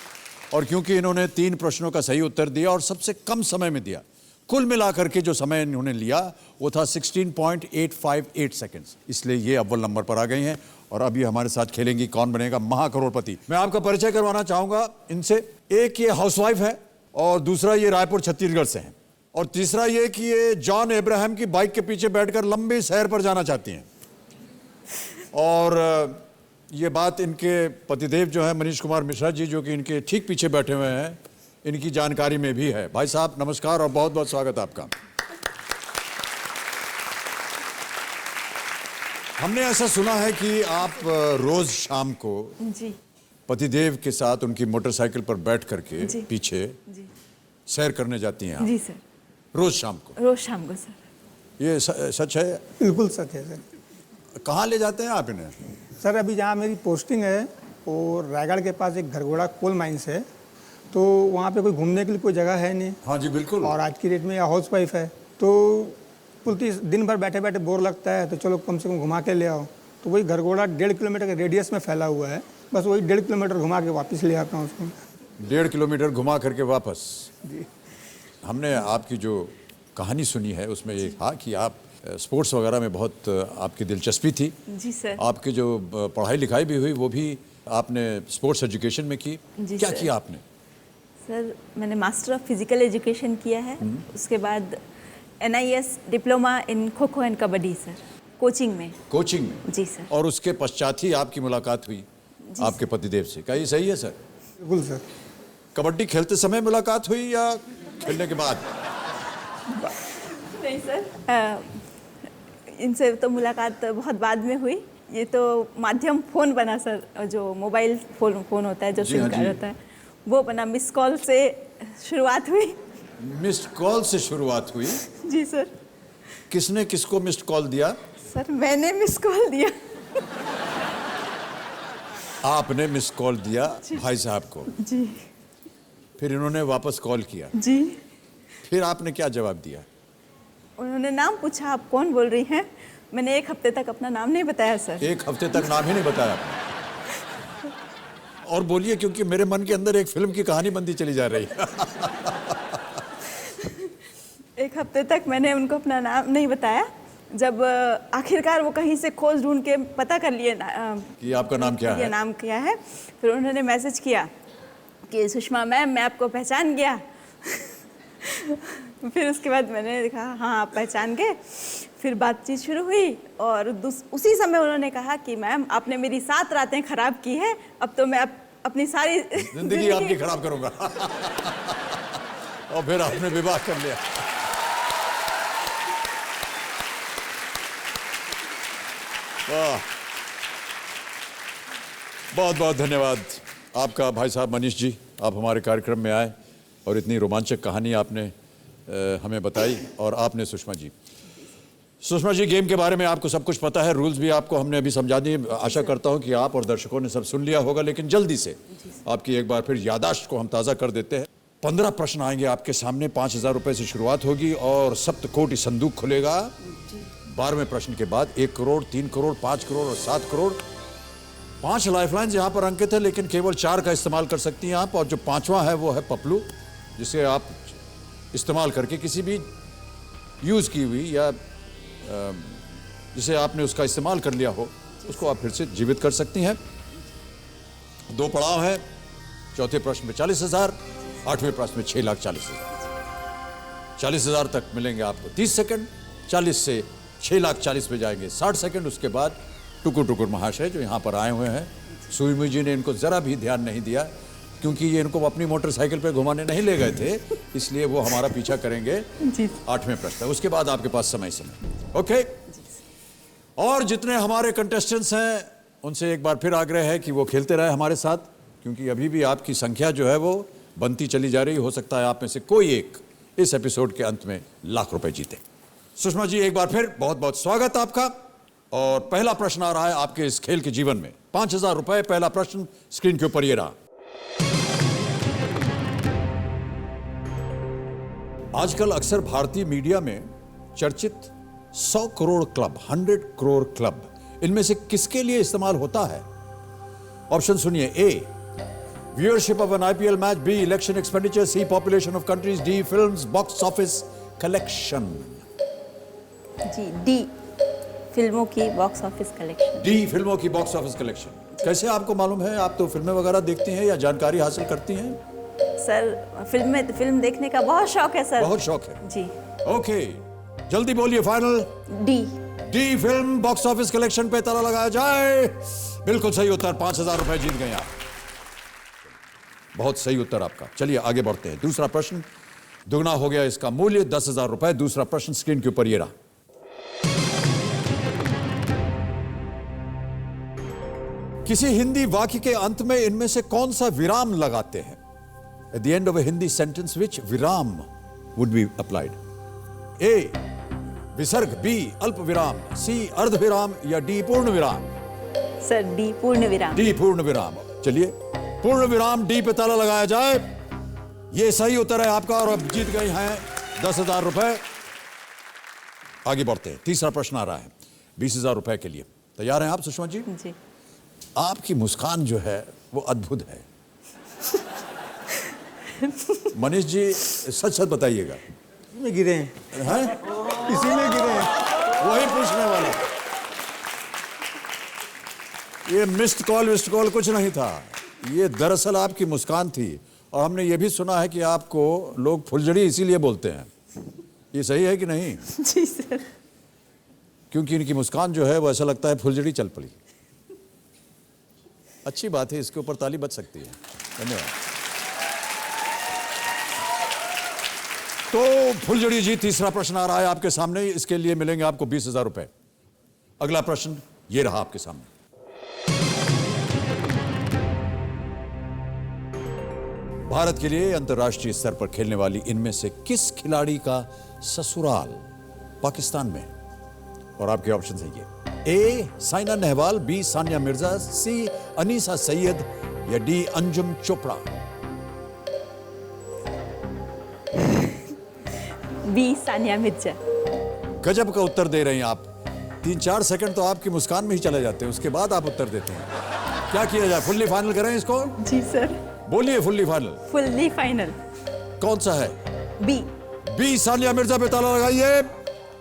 और क्योंकि इन्होंने 3 प्रश्नों का सही उत्तर दिया और सबसे कम समय में दिया, कुल मिलाकर के जो समय इन्होंने लिया वो था 16.858 सेकंड्स, इसलिए ये अव्वल नंबर पर आ गई हैं। और अभी हमारे साथ खेलेंगी कौन बनेगा महाकरोड़पति। मैं आपका परिचय करवाना चाहूंगा इनसे। एक ये हाउसवाइफ है, और दूसरा ये रायपुर छत्तीसगढ़ से हैं, और तीसरा ये कि ये जॉन अब्राहम की बाइक के पीछे बैठकर लंबी सैर पर जाना चाहती हैं। और ये बात इनके पतिदेव जो है मनीष कुमार मिश्रा जी, जो कि इनके ठीक पीछे बैठे हुए हैं, इनकी जानकारी में भी है। भाई साहब नमस्कार और बहुत बहुत स्वागत आपका। हमने ऐसा सुना है कि आप रोज शाम को जी पतिदेव के साथ उनकी मोटरसाइकिल पर बैठ करके जी। पीछे जी सैर करने जाती हैं आप? जी सर, रोज शाम को? रोज शाम को सर। ये सच है? बिल्कुल सच है सर। कहाँ ले जाते हैं आप इन्हें? सर अभी जहाँ मेरी पोस्टिंग है और रायगढ़ के पास एक घरघोड़ा कोल माइंस है, तो वहाँ पे कोई घूमने के लिए कोई जगह है नहीं। हाँ जी बिल्कुल। और आज की डेट में हाउस वाइफ है, तो पुलती दिन भर बैठे बैठे बोर लगता है, तो चलो कम से कम घुमा के ले आओ। तो वही घरघोड़ा 1.5 किलोमीटर के रेडियस में फैला हुआ है, बस वही 1.5 किलोमीटर घुमा के वापस ले आता हूँ उसको। 1.5 किलोमीटर घुमा करके वापस? जी। हमने आपकी जो कहानी सुनी है उसमें ये था कि आप स्पोर्ट्स वगैरह में बहुत आपकी दिलचस्पी थी। जी सर। आपकी जो पढ़ाई लिखाई भी हुई वो भी आपने स्पोर्ट्स एजुकेशन में की। जी क्या सर। किया आपने? सर मैंने मास्टर ऑफ फिजिकल एजुकेशन किया है, उसके बाद NIS diploma in kho kho and kabaddi sir, coaching में। कोचिंग में? जी सर। और उसके पश्चात ही आपकी मुलाकात हुई आपके पतिदेव से, क्या ये सही है सर? बिल्कुल सर। कबड्डी खेलते समय मुलाकात हुई या खेलने के बाद? नहीं सर, इनसे तो मुलाकात बहुत बाद में हुई। ये तो माध्यम फ़ोन बना सर, जो मोबाइल फ़ोन होता है, जो जी हाँ सिम कार्ड होता है, वो बना। मिस कॉल से शुरुआत हुई। मिस्ड कॉल से शुरुआत हुई? जी सर। किसने किसको मिस्ड कॉल दिया? सर मैंने मिस कॉल दिया। आपने मिस कॉल दिया भाई साहब को? जी। फिर इन्होंने वापस कॉल किया? जी। फिर आपने क्या जवाब दिया? उन्होंने नाम पूछा, आप कौन बोल रही हैं? मैंने 1 हफ्ते तक अपना नाम नहीं बताया सर। 1 हफ्ते तक नाम ही नहीं बताया आपने? और बोलिए, क्योंकि मेरे मन के अंदर एक फिल्म की कहानी बनती चली जा रही है। 1 हफ्ते तक मैंने उनको अपना नाम नहीं बताया। जब आखिरकार वो कहीं से खोज ढूंढ के पता कर लिए कि आपका नाम क्या है, ये नाम क्या है, फिर उन्होंने मैसेज किया कि सुषमा मैम मैं आपको पहचान गया। फिर उसके बाद मैंने कहा हाँ आप पहचान गए। फिर बातचीत शुरू हुई और उसी समय उन्होंने कहा कि मैम आपने मेरी 7 रातें खराब की है, अब तो मैं अपनी सारी जिंदगी आपकी खराब करूंगा। और फिर आपने विवाह कर लिया। वाह, बहुत बहुत धन्यवाद आपका भाई साहब मनीष जी, आप हमारे कार्यक्रम में आए और इतनी रोमांचक कहानी आपने हमें बताई। और आपने सुषमा जी गेम के बारे में आपको सब कुछ पता है, रूल्स भी आपको हमने अभी समझा दिए। आशा करता हूं कि आप और दर्शकों ने सब सुन लिया होगा, लेकिन जल्दी से आपकी एक बार फिर यादाश्त को हम ताज़ा कर देते हैं। 15 प्रश्न आएंगे आपके सामने, 5000 रुपए से शुरुआत होगी और सप्तकोटि संदूक खुलेगा। 12वें प्रश्न के बाद 1 करोड़, 3 करोड़, 5 करोड़ और 7 करोड़ 5 लाइफलाइंस यहाँ पर अंकित है, लेकिन केवल 4 का इस्तेमाल कर सकती हैं आप। और जो 5वां है वो है पपलू, जिसे आप इस्तेमाल करके किसी भी यूज़ की हुई या जिसे आपने उसका इस्तेमाल कर लिया हो उसको आप फिर से जीवित कर सकती हैं। 2 पड़ाव हैं। चौथे प्रश्न में 40,000, 8वें प्रश्न में 6,40,000। 40,000 तक मिलेंगे आपको 30 सेकंड, 40 से 6,40,000 में जाएंगे 60 सेकंड। उसके बाद टुकुर टुकुर महाशय जो यहाँ पर आए हुए हैं, सुईमुई जी ने इनको ज़रा भी ध्यान नहीं दिया, क्योंकि ये इनको अपनी मोटरसाइकिल पे घुमाने नहीं ले गए थे, इसलिए वो हमारा पीछा करेंगे 8वें प्रश्न। उसके बाद आपके पास समय ओके। और जितने हमारे कंटेस्टेंट्स हैं उनसे एक बार फिर आग्रह है कि वो खेलते रहे हमारे साथ, क्योंकि अभी भी आपकी संख्या जो है वो बनती चली जा रही। हो सकता है आप में से कोई एक इस एपिसोड के अंत में लाख रुपए जीते। सुषमा जी, एक बार फिर बहुत बहुत स्वागत आपका। और पहला प्रश्न आ रहा है आपके इस खेल के जीवन में, 5,000 रुपए। पहला प्रश्न स्क्रीन के ऊपर ये रहा। आजकल अक्सर भारतीय मीडिया में चर्चित 100 करोड़ क्लब, 100 करोड़ क्लब, इनमें से किसके लिए इस्तेमाल होता है? ऑप्शन सुनिए। A, viewership of an IPL match. B, election expenditure. C, population of countries. D, films box office collection. जी, डी, फिल्मों की बॉक्स ऑफिस कलेक्शन। डी, फिल्मों की बॉक्स ऑफिस कलेक्शन। कैसे आपको मालूम है? आप तो फिल्में वगैरह देखती हैं या जानकारी हासिल करती हैं? सर, फिल्म देखने का बहुत शौक है सर। बहुत शौक है जी। ओके, जल्दी बोलिए final. D. D, film box office collection पे ताला लगाया जाए। बिल्कुल सही उत्तर। 5,000 रुपए जीत गए आप। बहुत सही उत्तर आपका। चलिए आगे बढ़ते हैं। दूसरा प्रश्न, दुगना हो गया इसका मूल्य, 10,000 रुपए। दूसरा प्रश्न स्क्रीन के ऊपर ये रहा। किसी हिंदी वाक्य के अंत में इनमें से कौन सा विराम लगाते हैं? At the end of a Hindi sentence, which विराम would be applied? A, विसर्ग। B, अल्प विराम। C, अर्ध विराम। या D, पूर्ण विराम? सर, डी, पूर्ण विराम। D, पूर्ण विराम। चलिए, पूर्ण विराम डी पे ताला लगाया जाए। ये सही उत्तर है आपका और अब जीत गई हैं 10,000 रुपए। आगे बढ़ते हैं। तीसरा प्रश्न आ रहा है 20,000 रुपए के लिए। तैयार हैं आप सुषमा जी? जी। आपकी मुस्कान जो है वो अद्भुत है। मनीष जी, सच सच बताइएगा। में गिरे हैं? इसी में गिरे हैं। वही पूछने वाला। ये मिस्ड कॉल कुछ नहीं था, ये दरअसल आपकी मुस्कान थी। और हमने ये भी सुना है कि आपको लोग फुलझड़ी इसीलिए बोलते हैं। ये सही है कि नहीं? जी सर। क्योंकि इनकी मुस्कान जो है वो ऐसा लगता है फुलझड़ी चल पड़ी। अच्छी बात है, इसके ऊपर ताली बज सकती है। धन्यवाद। तो फुलझड़ी जी, तीसरा प्रश्न आ रहा है आपके सामने। इसके लिए मिलेंगे आपको 20,000 रुपए। अगला प्रश्न ये रहा आपके सामने। भारत के लिए अंतर्राष्ट्रीय स्तर पर खेलने वाली इनमें से किस खिलाड़ी का ससुराल पाकिस्तान में? और आपके ऑप्शन है ये। ए, साइना नेहवाल। बी, सानिया मिर्जा। सी, अनीसा सैयद। या डी, अंजुम चोपड़ा। बी, सानिया मिर्जा। गजब का उत्तर दे रहे हैं आप। 3-4 सेकंड तो आपकी मुस्कान में ही चले जाते हैं, उसके बाद आप उत्तर देते हैं। क्या किया जाए, फुल्ली फाइनल करें इसको? जी सर। बोलिए फुल्ली फाइनल। Fully final. कौन सा है? बी। बी, सानिया मिर्जा पे ताला लगाइए।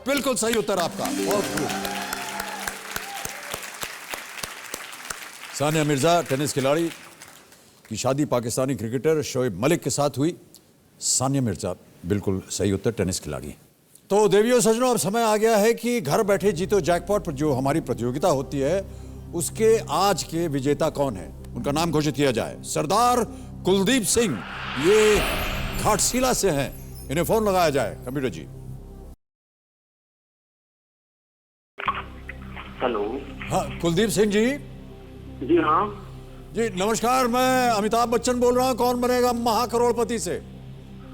बिल्कुल सही उत्तर आपका। बहुत खूब। सानिया मिर्जा टेनिस खिलाड़ी की शादी पाकिस्तानी क्रिकेटर शोएब मलिक के साथ हुई। सानिया मिर्जा बिल्कुल सही उत्तर, टेनिस खिलाड़ी। तो देवियों सज्जनों, अब समय आ गया है कि घर बैठे जीतो जैकपॉट पर जो हमारी प्रतियोगिता होती है उसके आज के विजेता कौन है, उनका नाम घोषित किया जाए। सरदार कुलदीप सिंह, ये घाटशिला से हैं, इन्हें फोन लगाया जाए। कंप्यूटर जी। हेलो। हाँ, कुलदीप सिंह जी। जी हाँ जी नमस्कार, मैं अमिताभ बच्चन बोल रहा हूँ। कौन बनेगा महाकरोड़पति से?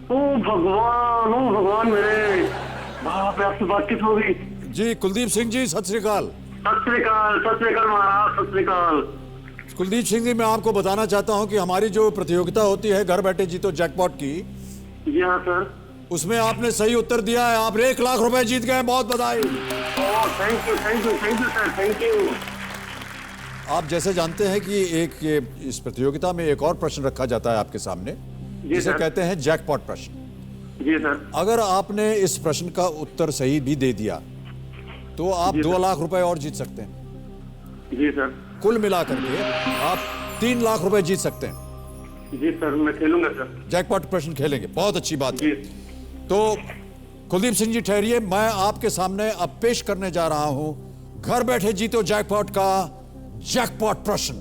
ओ भगवान मेरे, वहाँ पे आपसे बातचीत होगी। जी कुलदीप सिंह जी, सत श्री अकाल। सत श्री अकाल महाराज, सत श्री अकाल। कुलदीप सिंह जी, मैं आपको बताना चाहता हूँ कि हमारी जो प्रतियोगिता होती है घर बैठे जीतो जैकपॉट की, जी हाँ सर, उसमें आपने सही उत्तर दिया है। आप 1 लाख रुपए जीत गए। बहुत बधाई। Thank you sir, thank you. आप जैसे जानते हैं कि इस प्रतियोगिता में एक और प्रश्न रखा जाता है आपके सामने, जिसे सर। कहते हैं जैकपॉट प्रश्न। जी सर। अगर आपने इस प्रश्न का उत्तर सही भी दे दिया तो आप 2 लाख रुपए और जीत सकते हैं। जी सर। कुल मिलाकर के आप 3 लाख रुपए जीत सकते हैं। जी सर, मैं खेलूंगा सर। जैकपॉट प्रश्न खेलेंगे, बहुत अच्छी बात है। तो कुलदीप सिंह जी ठहरिए, मैं आपके सामने अब पेश करने जा रहा हूं घर बैठे जीतो जैकपॉट का जैकपॉट प्रश्न।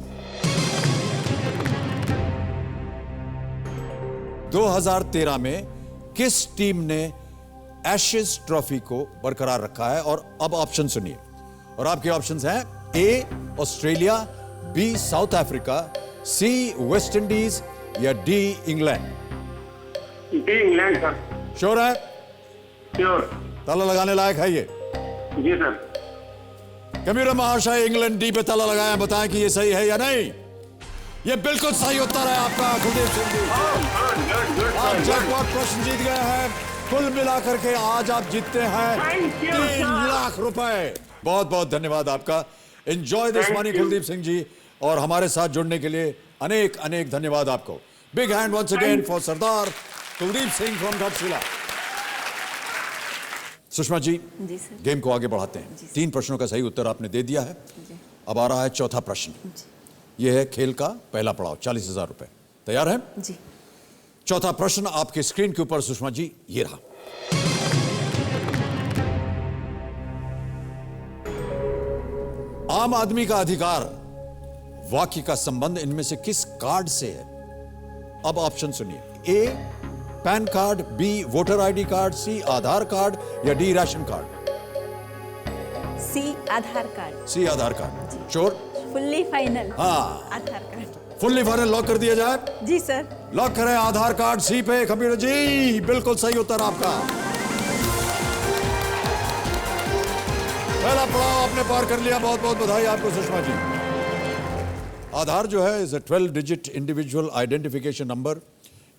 2013 में किस टीम ने एशेज ट्रॉफी को बरकरार रखा है? और अब ऑप्शन सुनिए, और आपके ऑप्शंस हैं A Australia, B South Africa, C West Indies या D England. D England sir. Sure है? श्योर। ताला लगाने लायक है ये? जी सर। कबीर महाशय इंग्लैंड डी पे ताला लगाया, बताएं कि ये सही है या नहीं। ये बिल्कुल सही उत्तर है आपका कुलदीप सिंह जी। आप जैकपॉट प्रश्न जीत गए हैं। कुल मिलाकर के आज आप जीतते हैं 3 लाख रुपए। बहुत बहुत धन्यवाद आपका। Enjoy this money Kuldeep Singh ji, और हमारे साथ जुड़ने के लिए अनेक अनेक धन्यवाद आपको। Big hand once again for Sardar Kuldeep Singh from Ghatshila. Sushma ji, जी सर। गेम को आगे बढ़ाते हैं। 3 प्रश्नों का सही उत्तर आपने दे दिया है। अब आ रहा है चौथा प्रश्न। यह है खेल का पहला पड़ाव, 40,000 रुपए। तैयार हैं? जी। चौथा प्रश्न आपके स्क्रीन के ऊपर सुषमा जी, ये रहा। आम आदमी का अधिकार वाक्य का संबंध इनमें से किस कार्ड से है? अब ऑप्शन सुनिए। A PAN card, B voter ID card, C Aadhaar card या D ration card. C Aadhaar card. C Aadhaar card. Sure? Fully final. हाँ, Aadhaar card. Fully final lock कर दिया जाए? जी सर। लॉक करें आधार कार्ड सी पे। कबीर जी, बिल्कुल सही उत्तर आपका। पहला पड़ाव आपने पार कर लिया, बहुत बहुत बधाई आपको सुषमा जी। आधार जो है is a 12 digit individual identification number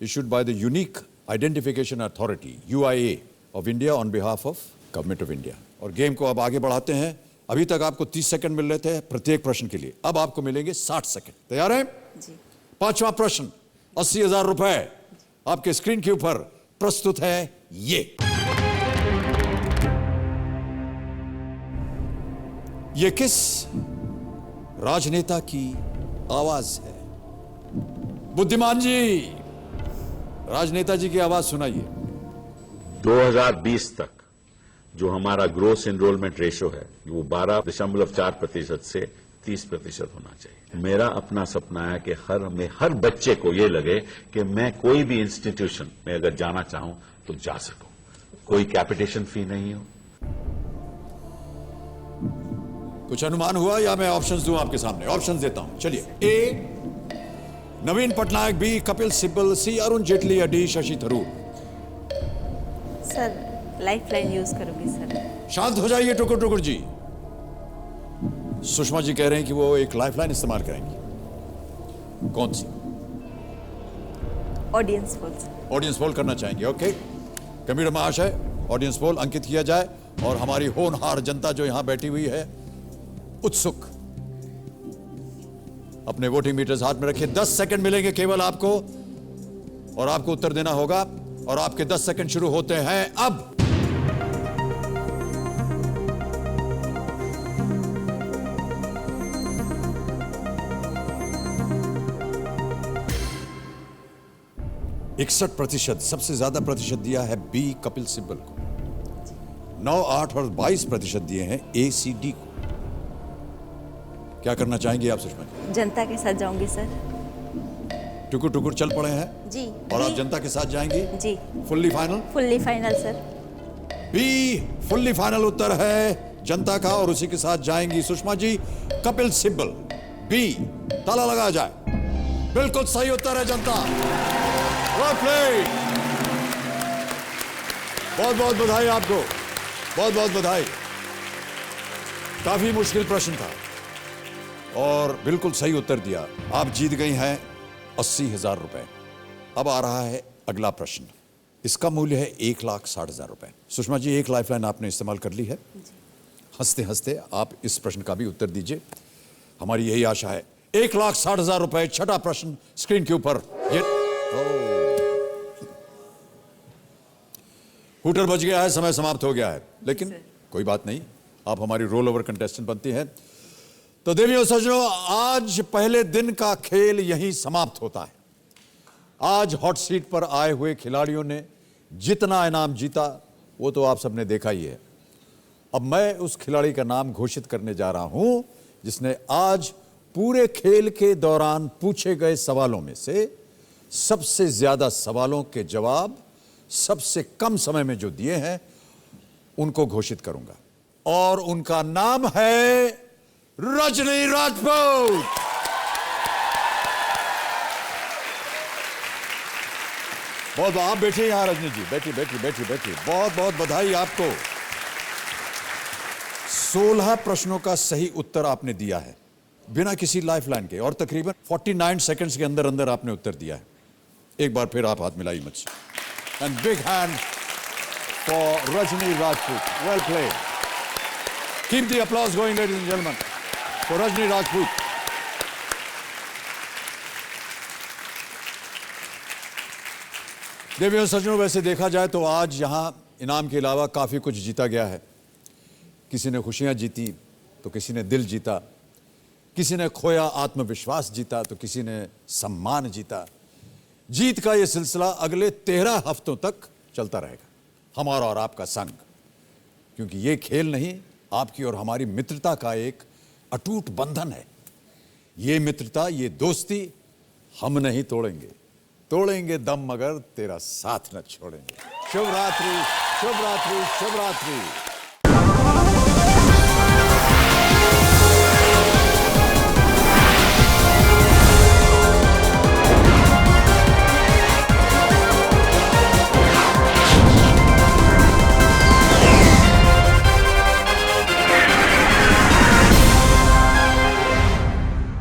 issued by the Unique Identification Authority UIA of India on behalf of Government of India। और गेम को अब आगे बढ़ाते हैं। अभी तक आपको 30 सेकंड मिल रहे थे प्रत्येक प्रश्न के लिए, अब आपको मिलेंगे 60 सेकंड। तैयार हैं? जी। 5वां प्रश्न, 80,000 रुपए आपके स्क्रीन के ऊपर प्रस्तुत है। ये किस राजनेता की आवाज है? बुद्धिमान जी, राजनेता जी की आवाज सुनाइए। 2020 तक जो हमारा ग्रोस एनरोलमेंट रेशो है वो 12.4% से 30% होना चाहिए। मेरा अपना सपना है कि हर बच्चे को ये लगे कि मैं कोई भी इंस्टीट्यूशन में अगर जाना चाहूं तो जा सकूं, कोई कैपिटेशन फी नहीं हो। कुछ अनुमान हुआ या मैं ऑप्शंस दूं आपके सामने? ऑप्शंस देता हूं, चलिए। ए नवीन पटनायक, बी कपिल सिब्बल, सी अरुण जेटली या D Shashi Tharoor. Sir lifeline use करूंगी सर। शांत हो जाइए टुकुर टुकुर जी। सुषमा जी कह रहे हैं कि वो एक लाइफलाइन इस्तेमाल करेंगी। कौन सी? Audience poll. ऑडियंस पोल करना चाहेंगे? ओके, कबीर महाशय, ऑडियंस पोल अंकित किया जाए और हमारी होनहार जनता जो यहां बैठी हुई है उत्सुक, अपने वोटिंग मीटर्स हाथ में रखिए। 10 सेकंड मिलेंगे केवल आपको और आपको उत्तर देना होगा, और आपके 10 सेकंड शुरू होते हैं अब। %61 सबसे ज्यादा प्रतिशत दिया है बी कपिल सिब्बल को। 9, 8 और 22% दिए हैं ACD को। क्या करना चाहेंगे आप सुषमा जी? जनता के साथ जाऊंगी सर। टुकुर टुकुर चल पड़े हैं जी। और आप जनता के साथ जाएंगी? जी। Fully final? Fully final sir. B fully final उत्तर है जनता का, और उसी के साथ जाएंगी सुषमा जी। कपिल सिब्बल, बी ताला लगाया जाए। बिल्कुल सही उत्तर है जनता। Well played. बहुत बहुत बधाई आपको, बहुत बहुत बधाई। काफी मुश्किल प्रश्न था और बिल्कुल सही उत्तर दिया। आप जीत गई हैं 80,000 रुपए। अब आ रहा है अगला प्रश्न। इसका मूल्य है 1,60,000 रुपए। सुषमा जी, एक लाइफलाइन आपने इस्तेमाल कर ली है। हंसते हंसते आप इस प्रश्न का भी उत्तर दीजिए। हमारी यही आशा है। 1,60,000 रुपए। छठा प्रश्न स्क्रीन के ऊपर। ये हूटर बज गया है, समय समाप्त हो गया है, लेकिन कोई बात नहीं, आप हमारी रोल ओवर कंटेस्टेंट बनती हैं। तो देवियों सज्जनों, आज पहले दिन का खेल यहीं समाप्त होता है। आज हॉट सीट पर आए हुए खिलाड़ियों ने जितना इनाम जीता वो तो आप सबने देखा ही है। अब मैं उस खिलाड़ी का नाम घोषित करने जा रहा हूं जिसने आज पूरे खेल के दौरान पूछे गए सवालों में से सबसे ज्यादा सवालों के जवाब सबसे कम समय में जो दिए हैं उनको घोषित करूंगा, और उनका नाम है रजनी राजपूत। बहुत आप बैठिए यहां, रजनी जी बैठिए बैठिए बैठिए बैठिए। बहुत बहुत बधाई आपको। 16 प्रश्नों का सही उत्तर आपने दिया है बिना किसी लाइफलाइन के, और तकरीबन 49 सेकंड्स के अंदर अंदर आपने उत्तर दिया है। एक बार फिर आप हाथ मिलाइए मुझसे। And big hand for Rajni Rajput. Well played. Keep the applause going ladies and gentleman for Rajni Rajput. देवियों सज्जनों, वैसे देखा जाए तो आज यहां इनाम के अलावा काफी कुछ जीता गया है। किसी ने खुशियां जीती तो किसी ने दिल जीता, किसी ने खोया आत्मविश्वास जीता तो किसी ने सम्मान जीता। जीत का यह सिलसिला अगले 13 हफ्तों तक चलता रहेगा, हमारा और आपका संग, क्योंकि यह खेल नहीं, आपकी और हमारी मित्रता का एक अटूट बंधन है। ये मित्रता, ये दोस्ती हम नहीं तोड़ेंगे, तोड़ेंगे दम मगर तेरा साथ न छोड़ेंगे। शुभ रात्रि, शुभ रात्रि, शुभ रात्रि।